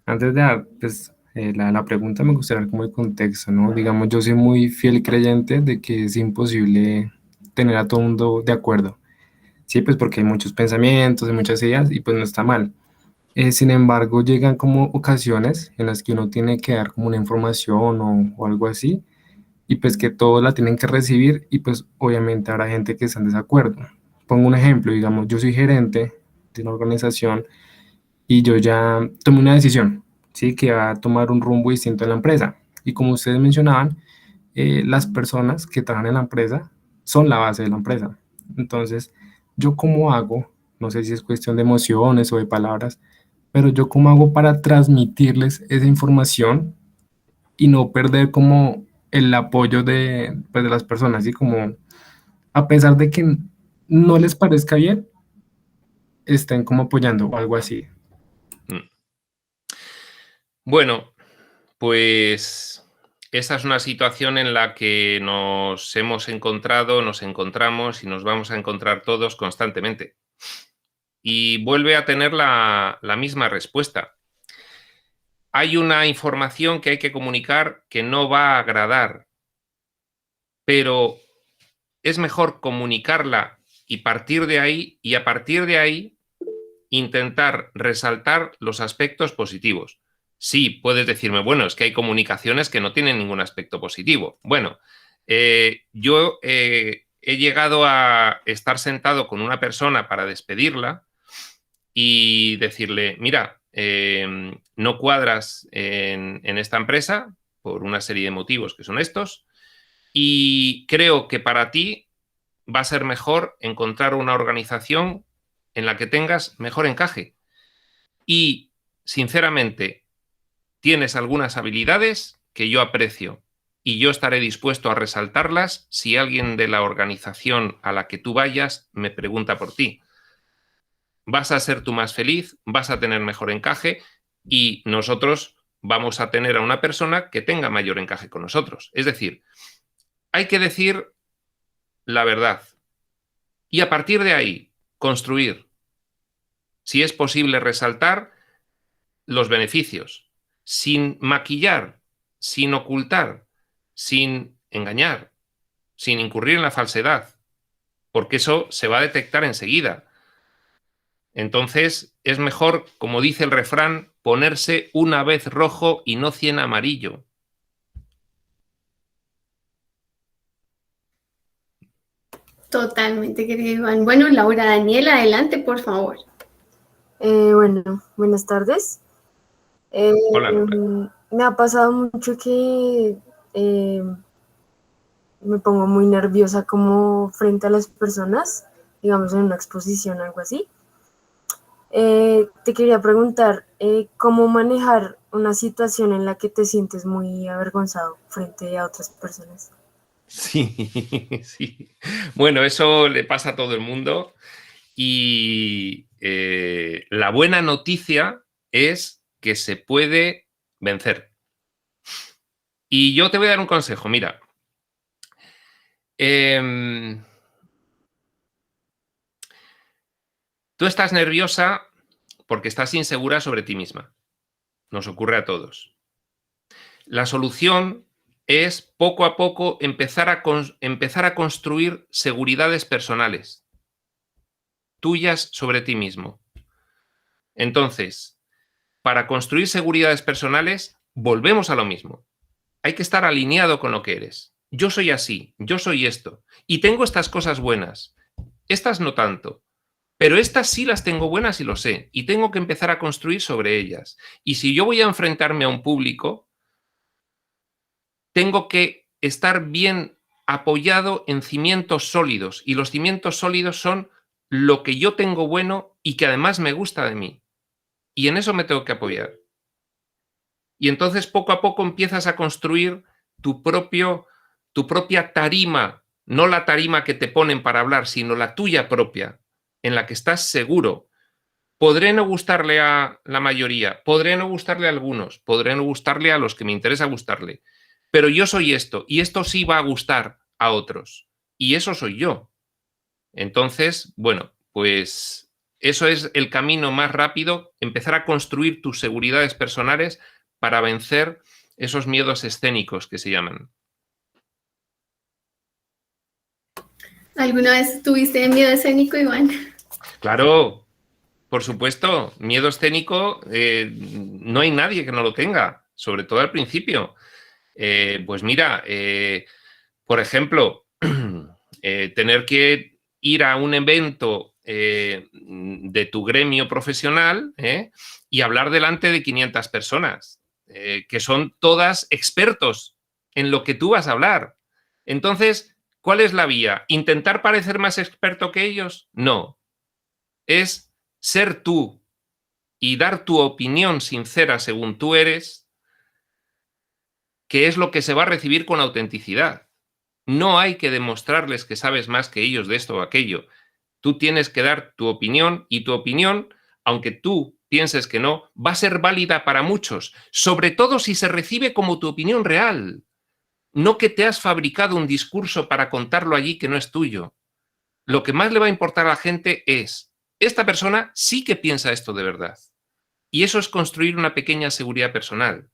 antes de dar pues, la pregunta, me gustaría dar como el contexto, ¿no? Digamos, yo soy muy fiel creyente de que es imposible tener a todo el mundo de acuerdo, ¿sí? Pues porque hay muchos pensamientos, hay muchas ideas, y pues no está mal. Sin embargo, llegan como ocasiones en las que uno tiene que dar como una información o algo así, y pues que todos la tienen que recibir, y pues obviamente habrá gente que está en desacuerdo. Pongo un ejemplo, digamos, yo soy gerente de una organización y yo ya tomé una decisión, ¿sí? Que va a tomar un rumbo distinto en la empresa. Y como ustedes mencionaban, las personas que trabajan en la empresa son la base de la empresa. Entonces, ¿yo cómo hago? No sé si es cuestión de emociones o de palabras, pero yo cómo hago para transmitirles esa información y no perder como el apoyo pues, de las personas, y como a pesar de que no les parezca bien, estén como apoyando o algo así. Bueno, pues esa es una situación en la que nos hemos encontrado, nos encontramos y nos vamos a encontrar todos constantemente. Y vuelve a tener la misma respuesta. Hay una información que hay que comunicar que no va a agradar, pero es mejor comunicarla y partir de ahí, y a partir de ahí intentar resaltar los aspectos positivos. Sí, puedes decirme, bueno, es que hay comunicaciones que no tienen ningún aspecto positivo. Bueno, yo he llegado a estar sentado con una persona para despedirla y decirle, mira, no cuadras en esta empresa por una serie de motivos que son estos, y creo que para ti va a ser mejor encontrar una organización en la que tengas mejor encaje. Y, sinceramente, tienes algunas habilidades que yo aprecio y yo estaré dispuesto a resaltarlas si alguien de la organización a la que tú vayas me pregunta por ti. Vas a ser tú más feliz, vas a tener mejor encaje y nosotros vamos a tener a una persona que tenga mayor encaje con nosotros. Es decir, hay que decir la verdad y a partir de ahí construir. Si es posible, resaltar los beneficios, sin maquillar, sin ocultar, sin engañar, sin incurrir en la falsedad, porque eso se va a detectar enseguida. Entonces, es mejor, como dice el refrán, ponerse una vez rojo y no 100 amarillo. Totalmente, querido Iván. Bueno, Laura Daniela, adelante, por favor. Bueno, buenas tardes. Hola, Laura. Me ha pasado mucho que me pongo muy nerviosa como frente a las personas, digamos en una exposición o algo así. Te quería preguntar, ¿cómo manejar una situación en la que te sientes muy avergonzado frente a otras personas? Sí, sí. Bueno, eso le pasa a todo el mundo y la buena noticia es que se puede vencer. Y yo te voy a dar un consejo, mira. Tú estás nerviosa porque estás insegura sobre ti misma. Nos ocurre a todos. La solución es poco a poco empezar a construir seguridades personales tuyas sobre ti mismo. Entonces, para construir seguridades personales, volvemos a lo mismo. Hay que estar alineado con lo que eres. Yo soy así, yo soy esto, y tengo estas cosas buenas. Estas no tanto, pero estas sí las tengo buenas y lo sé, y tengo que empezar a construir sobre ellas. Y si yo voy a enfrentarme a un público, tengo que estar bien apoyado en cimientos sólidos, y los cimientos sólidos son lo que yo tengo bueno y que además me gusta de mí. Y en eso me tengo que apoyar. Y entonces poco a poco empiezas a construir tu propia tarima, no la tarima que te ponen para hablar, sino la tuya propia, en la que estás seguro. Podré no gustarle a la mayoría, podré no gustarle a algunos, podré no gustarle a los que me interesa gustarle, pero yo soy esto, y esto sí va a gustar a otros, y eso soy yo. Entonces, bueno, pues eso es el camino más rápido, empezar a construir tus seguridades personales para vencer esos miedos escénicos que se llaman. ¿Alguna vez tuviste miedo escénico, Iván? Claro, por supuesto, miedo escénico, no hay nadie que no lo tenga, sobre todo al principio. Pues mira, por ejemplo, tener que ir a un evento de tu gremio profesional y hablar delante de 500 personas, que son todas expertos en lo que tú vas a hablar. Entonces, ¿cuál es la vía? ¿Intentar parecer más experto que ellos? No. Es ser tú y dar tu opinión sincera según tú eres, que es lo que se va a recibir con autenticidad. No hay que demostrarles que sabes más que ellos de esto o aquello. Tú tienes que dar tu opinión, y tu opinión, aunque tú pienses que no, va a ser válida para muchos, sobre todo si se recibe como tu opinión real. No que te has fabricado un discurso para contarlo allí que no es tuyo. Lo que más le va a importar a la gente es, esta persona sí que piensa esto de verdad. Y eso es construir una pequeña seguridad personal.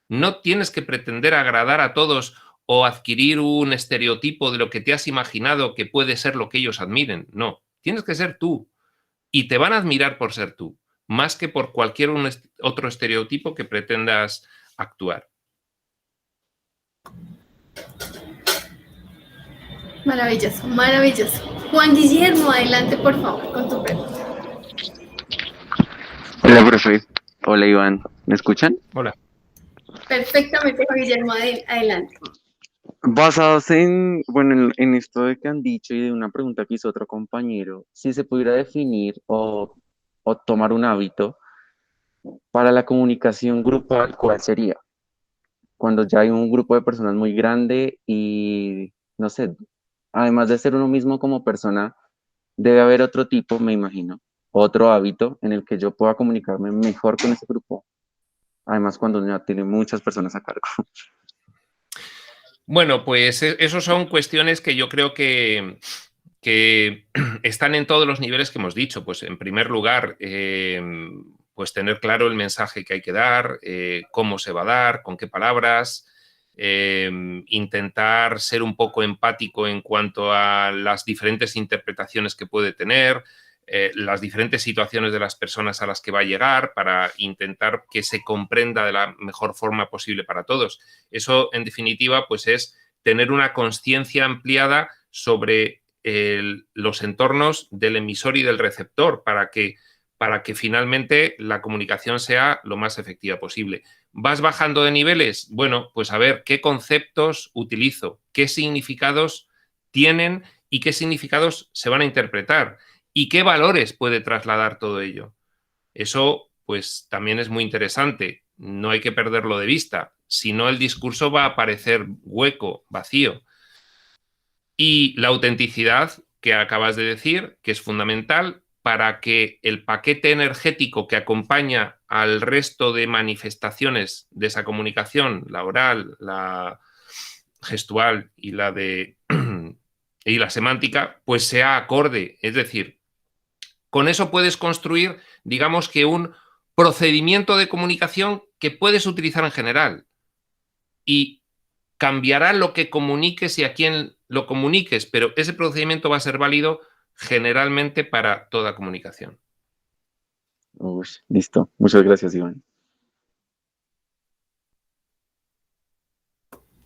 No tienes que pretender agradar a todos o adquirir un estereotipo de lo que te has imaginado que puede ser lo que ellos admiren. No, tienes que ser tú. Y te van a admirar por ser tú, más que por cualquier otro estereotipo que pretendas actuar. Maravilloso, maravilloso. Juan Guillermo, adelante por favor con tu pregunta. Hola, profe. Hola, Iván. ¿Me escuchan? Hola. Perfectamente, Juan Guillermo, adelante. Basados en esto de que han dicho y de una pregunta que hizo otro compañero, si se pudiera definir o tomar un hábito para la comunicación grupal, ¿cuál sería? Cuando ya hay un grupo de personas muy grande y, no sé, además de ser uno mismo como persona, debe haber otro tipo, me imagino, otro hábito en el que yo pueda comunicarme mejor con ese grupo. Además, cuando ya tiene muchas personas a cargo. Bueno, pues esos son cuestiones que yo creo que están en todos los niveles que hemos dicho. Pues en primer lugar, pues tener claro el mensaje que hay que dar, cómo se va a dar, con qué palabras, intentar ser un poco empático en cuanto a las diferentes interpretaciones que puede tener, las diferentes situaciones de las personas a las que va a llegar, para intentar que se comprenda de la mejor forma posible para todos. Eso, en definitiva, pues es tener una conciencia ampliada sobre los entornos del emisor y del receptor para que finalmente la comunicación sea lo más efectiva posible. ¿Vas bajando de niveles? Bueno, pues a ver qué conceptos utilizo, qué significados tienen y qué significados se van a interpretar y qué valores puede trasladar todo ello. Eso, pues, también es muy interesante. No hay que perderlo de vista. Si no, el discurso va a parecer hueco, vacío. Y la autenticidad que acabas de decir, que es fundamental, para que el paquete energético que acompaña al resto de manifestaciones de esa comunicación, la oral, la gestual y la semántica, pues sea acorde. Es decir, con eso puedes construir, digamos que un procedimiento de comunicación que puedes utilizar en general y cambiará lo que comuniques y a quién lo comuniques, pero ese procedimiento va a ser válido generalmente para toda comunicación. Listo. Muchas gracias, Iván.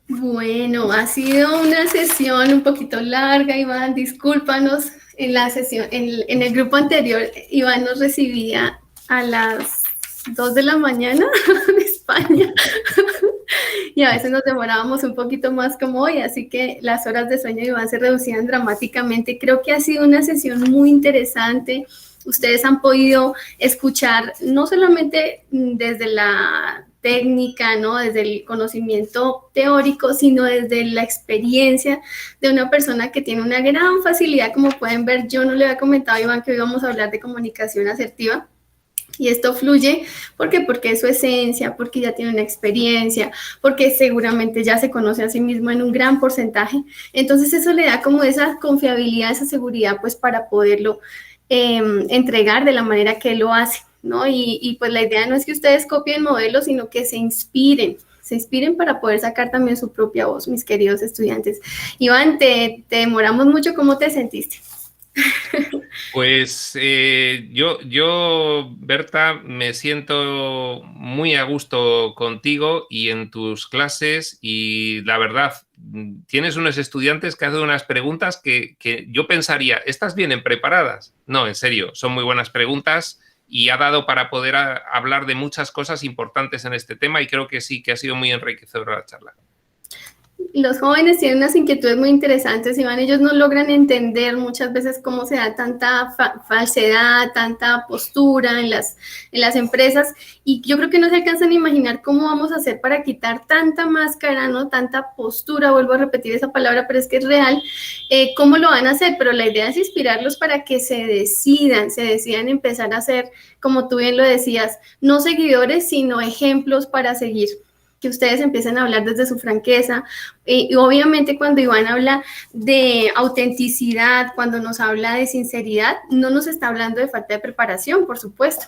Bueno, ha sido una sesión un poquito larga, Iván, discúlpanos. En la sesión, en el grupo anterior, Iván nos recibía a las 2 de la mañana de España y a veces nos demorábamos un poquito más como hoy, así que las horas de sueño de Iván se reducían dramáticamente. Creo que ha sido una sesión muy interesante. Ustedes han podido escuchar no solamente desde la técnica, ¿no? Desde el conocimiento teórico, sino desde la experiencia de una persona que tiene una gran facilidad. Como pueden ver, yo no le había comentado a Iván que hoy vamos a hablar de comunicación asertiva. Y esto fluye, ¿por qué? Porque es su esencia, porque ya tiene una experiencia, porque seguramente ya se conoce a sí mismo en un gran porcentaje. Entonces eso le da como esa confiabilidad, esa seguridad, pues para poderlo entregar de la manera que él lo hace, ¿no? Y pues la idea no es que ustedes copien modelos, sino que se inspiren para poder sacar también su propia voz, mis queridos estudiantes. Iván, te demoramos mucho, ¿cómo te sentiste? Pues yo, Berta, me siento muy a gusto contigo y en tus clases, y la verdad, tienes unos estudiantes que hacen unas preguntas que yo pensaría, ¿estas vienen preparadas? No, en serio, son muy buenas preguntas y ha dado para poder hablar de muchas cosas importantes en este tema y creo que sí, que ha sido muy enriquecedora la charla. Los jóvenes tienen unas inquietudes muy interesantes, Iván. Ellos no logran entender muchas veces cómo se da tanta falsedad, tanta postura en las empresas, y yo creo que no se alcanzan a imaginar cómo vamos a hacer para quitar tanta máscara, ¿no? Tanta postura, vuelvo a repetir esa palabra, pero es que es real. ¿Cómo lo van a hacer? Pero la idea es inspirarlos para que se decidan empezar a ser, como tú bien lo decías, no seguidores, sino ejemplos para seguir. Que ustedes empiecen a hablar desde su franqueza, y obviamente cuando Iván habla de autenticidad, cuando nos habla de sinceridad, no nos está hablando de falta de preparación, por supuesto.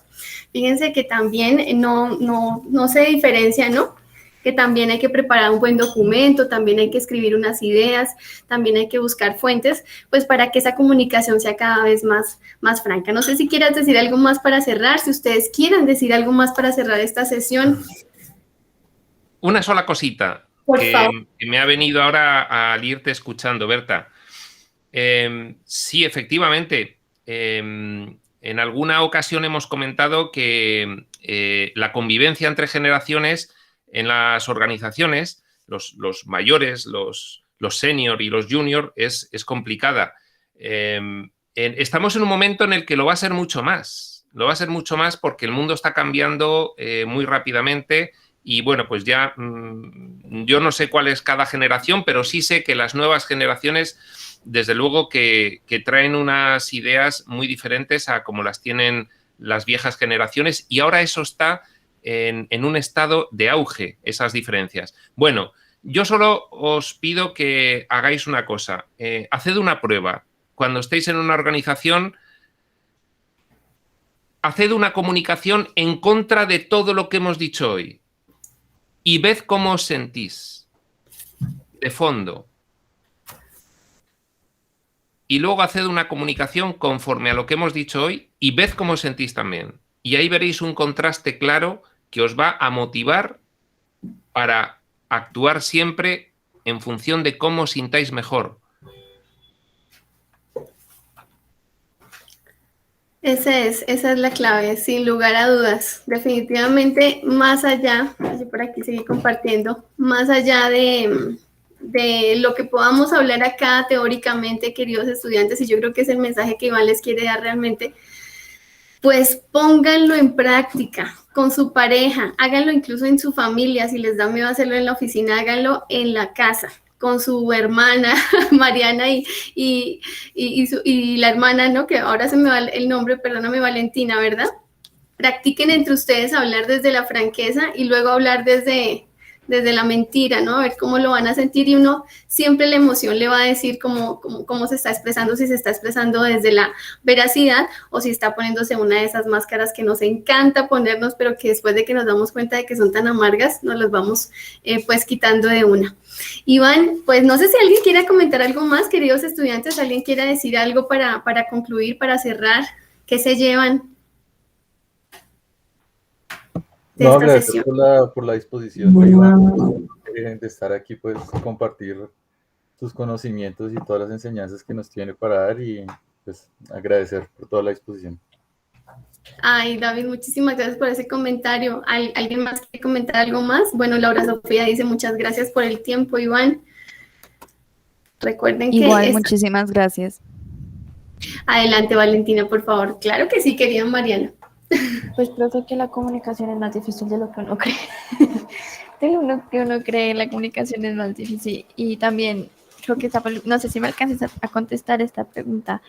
Fíjense que también no se diferencia, ¿no? Que también hay que preparar un buen documento, también hay que escribir unas ideas, también hay que buscar fuentes, pues para que esa comunicación sea cada vez más franca. No sé si quieras decir algo más para cerrar, si ustedes quieran decir algo más para cerrar esta sesión. Una sola cosita que me ha venido ahora al irte escuchando, Berta. Sí, efectivamente, en alguna ocasión hemos comentado que la convivencia entre generaciones en las organizaciones, los mayores, los senior y los junior, es complicada. Estamos en un momento en el que lo va a ser mucho más. Lo va a ser mucho más porque el mundo está cambiando muy rápidamente. Y bueno, pues ya yo no sé cuál es cada generación, pero sí sé que las nuevas generaciones, desde luego que traen unas ideas muy diferentes a como las tienen las viejas generaciones, y ahora eso está en un estado de auge, esas diferencias. Bueno, yo solo os pido que hagáis una cosa, haced una prueba. Cuando estéis en una organización, haced una comunicación en contra de todo lo que hemos dicho hoy. Y ved cómo os sentís, de fondo. Y luego haced una comunicación conforme a lo que hemos dicho hoy y ved cómo os sentís también. Y ahí veréis un contraste claro que os va a motivar para actuar siempre en función de cómo os sintáis mejor. Esa es la clave, sin lugar a dudas. Definitivamente, más allá, yo por aquí seguí compartiendo, más allá de lo que podamos hablar acá teóricamente, queridos estudiantes, y yo creo que es el mensaje que Iván les quiere dar realmente, pues pónganlo en práctica con su pareja, háganlo incluso en su familia, si les da miedo hacerlo en la oficina, háganlo en la casa, con su hermana Mariana y la hermana, ¿no? Que ahora se me va el nombre, perdóname, Valentina, ¿verdad? Practiquen entre ustedes hablar desde la franqueza y luego hablar desde la mentira, ¿no? A ver cómo lo van a sentir y uno siempre la emoción le va a decir cómo se está expresando, si se está expresando desde la veracidad o si está poniéndose una de esas máscaras que nos encanta ponernos, pero que después de que nos damos cuenta de que son tan amargas, nos las vamos pues quitando de una. Iván, pues no sé si alguien quiera comentar algo más, queridos estudiantes, alguien quiera decir algo para concluir, para cerrar, ¿qué se llevan de No, esta gracias sesión? por la disposición de Iván, de estar aquí, pues compartir sus conocimientos y todas las enseñanzas que nos tiene para dar y pues agradecer por toda la disposición. Ay, David, muchísimas gracias por ese comentario. ¿Alguien más quiere comentar algo más? Bueno, Laura Sofía dice muchas gracias por el tiempo, Iván. Recuerden que... Igual, muchísimas gracias. Adelante, Valentina, por favor. Claro que sí, querida Mariana. Pues creo que la comunicación es más difícil de lo que uno cree. Que uno cree, la comunicación es más difícil. Y también creo que no sé si me alcanzas a contestar esta pregunta,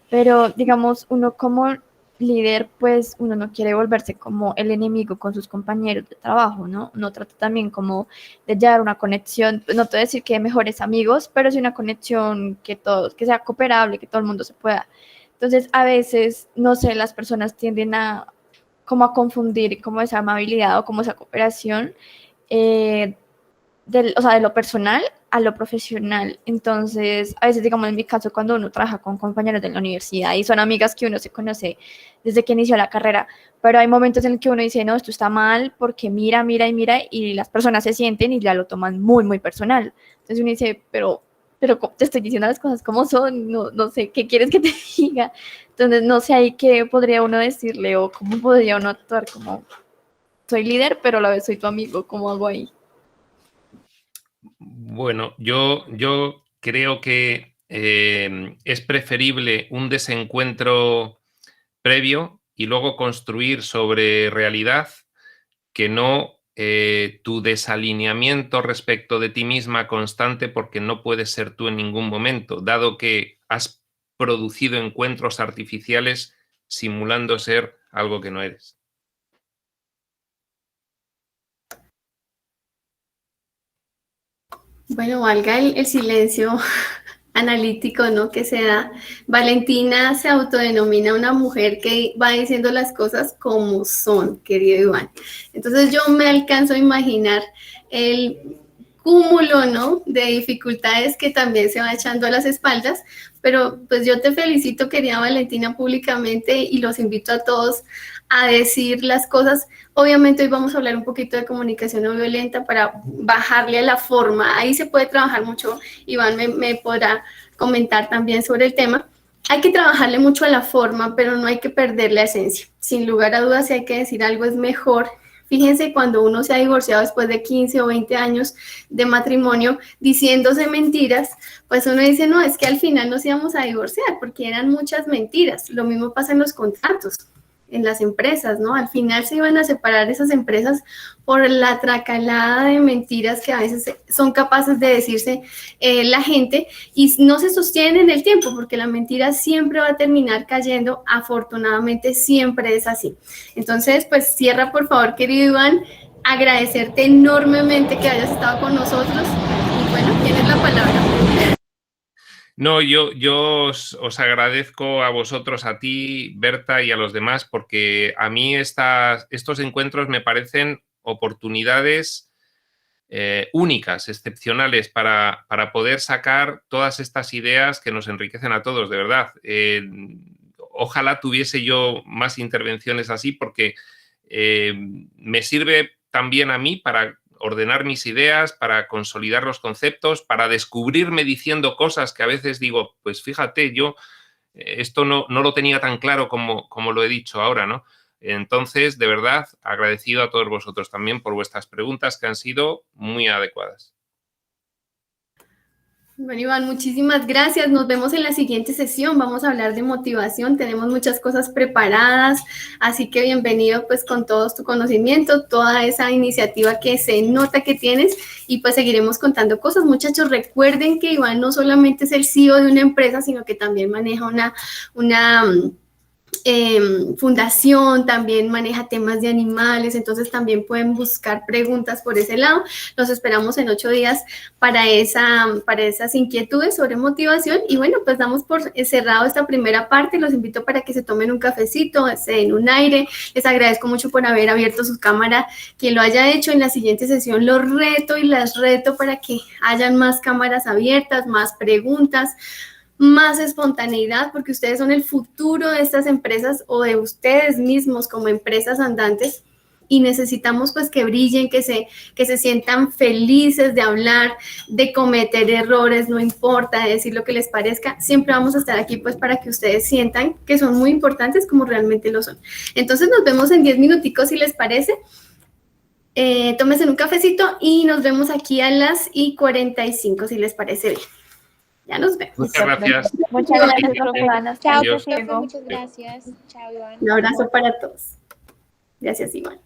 pero digamos, uno como líder, pues uno no quiere volverse como el enemigo con sus compañeros de trabajo, ¿no? Uno trata también como de llevar una conexión, pues no te voy a decir que mejores amigos, pero sí una conexión que sea cooperable, que todo el mundo se pueda. Entonces, a veces, no sé, las personas tienden a como a confundir como esa amabilidad o como esa cooperación o sea, de lo personal a lo profesional. Entonces, a veces, digamos, en mi caso, cuando uno trabaja con compañeros de la universidad y son amigas que uno se conoce desde que inició la carrera, pero hay momentos en los que uno dice, no, esto está mal porque mira, y las personas se sienten y ya lo toman muy, muy personal. Entonces uno dice, pero te estoy diciendo las cosas como son, no sé, ¿qué quieres que te diga? Entonces, no sé ahí qué podría uno decirle o cómo podría uno actuar como, soy líder, pero a la vez soy tu amigo, ¿cómo hago ahí? Bueno, yo creo que es preferible un desencuentro previo y luego construir sobre realidad que no tu desalineamiento respecto de ti misma constante, porque no puedes ser tú en ningún momento, dado que has producido encuentros artificiales simulando ser algo que no eres. Bueno, valga el silencio analítico, ¿no? Que se da. Valentina se autodenomina una mujer que va diciendo las cosas como son, querido Iván. Entonces yo me alcanzo a imaginar el cúmulo, ¿no? De dificultades que también se va echando a las espaldas, pero pues yo te felicito, querida Valentina, públicamente y los invito a todos a decir las cosas. Obviamente hoy vamos a hablar un poquito de comunicación no violenta para bajarle a la forma. Ahí se puede trabajar mucho. Iván me podrá comentar también sobre el tema. Hay que trabajarle mucho a la forma, pero no hay que perder la esencia. Sin lugar a dudas, si hay que decir algo es mejor. Fíjense cuando uno se ha divorciado después de 15 o 20 años de matrimonio diciéndose mentiras, pues uno dice, no, es que al final nos íbamos a divorciar porque eran muchas mentiras. Lo mismo pasa en los contratos, en las empresas, ¿no? Al final se iban a separar esas empresas por la tracalada de mentiras que a veces son capaces de decirse la gente y no se sostienen en el tiempo porque la mentira siempre va a terminar cayendo, afortunadamente siempre es así. Entonces, pues cierra por favor, querido Iván, agradecerte enormemente que hayas estado con nosotros y bueno, tienes la palabra. No, yo os agradezco a vosotros, a ti, Berta, y a los demás, porque a mí estos encuentros me parecen oportunidades únicas, excepcionales, para poder sacar todas estas ideas que nos enriquecen a todos, de verdad. Ojalá tuviese yo más intervenciones así, porque me sirve también a mí para ordenar mis ideas, para consolidar los conceptos, para descubrirme diciendo cosas que a veces digo, pues fíjate, yo esto no lo tenía tan claro como lo he dicho ahora, ¿no? Entonces, de verdad, agradecido a todos vosotros también por vuestras preguntas que han sido muy adecuadas. Bueno, Iván, muchísimas gracias. Nos vemos en la siguiente sesión. Vamos a hablar de motivación. Tenemos muchas cosas preparadas, así que bienvenido pues con todo tu conocimiento, toda esa iniciativa que se nota que tienes y pues seguiremos contando cosas. Muchachos, recuerden que Iván no solamente es el CEO de una empresa, sino que también maneja una fundación, también maneja temas de animales, entonces también pueden buscar preguntas por ese lado. Los esperamos en 8 días para esas inquietudes sobre motivación y bueno, pues damos por cerrado esta primera parte. Los invito para que se tomen un cafecito, se den un aire. Les agradezco mucho por haber abierto su cámara. Quien lo haya hecho, en la siguiente sesión los reto y las reto para que hayan más cámaras abiertas, más preguntas, más espontaneidad, porque ustedes son el futuro de estas empresas o de ustedes mismos como empresas andantes y necesitamos pues que brillen, que se sientan felices de hablar, de cometer errores, no importa, de decir lo que les parezca, siempre vamos a estar aquí pues para que ustedes sientan que son muy importantes como realmente lo son. Entonces nos vemos en 10 minuticos si les parece. Tómense un cafecito y nos vemos aquí a las 45 si les parece bien. Ya nos vemos. Muchas gracias. Muchas gracias, profe. Chao, Adiós. profe, muchas gracias. Chao, Iván. Un abrazo para todos. Gracias, Iván.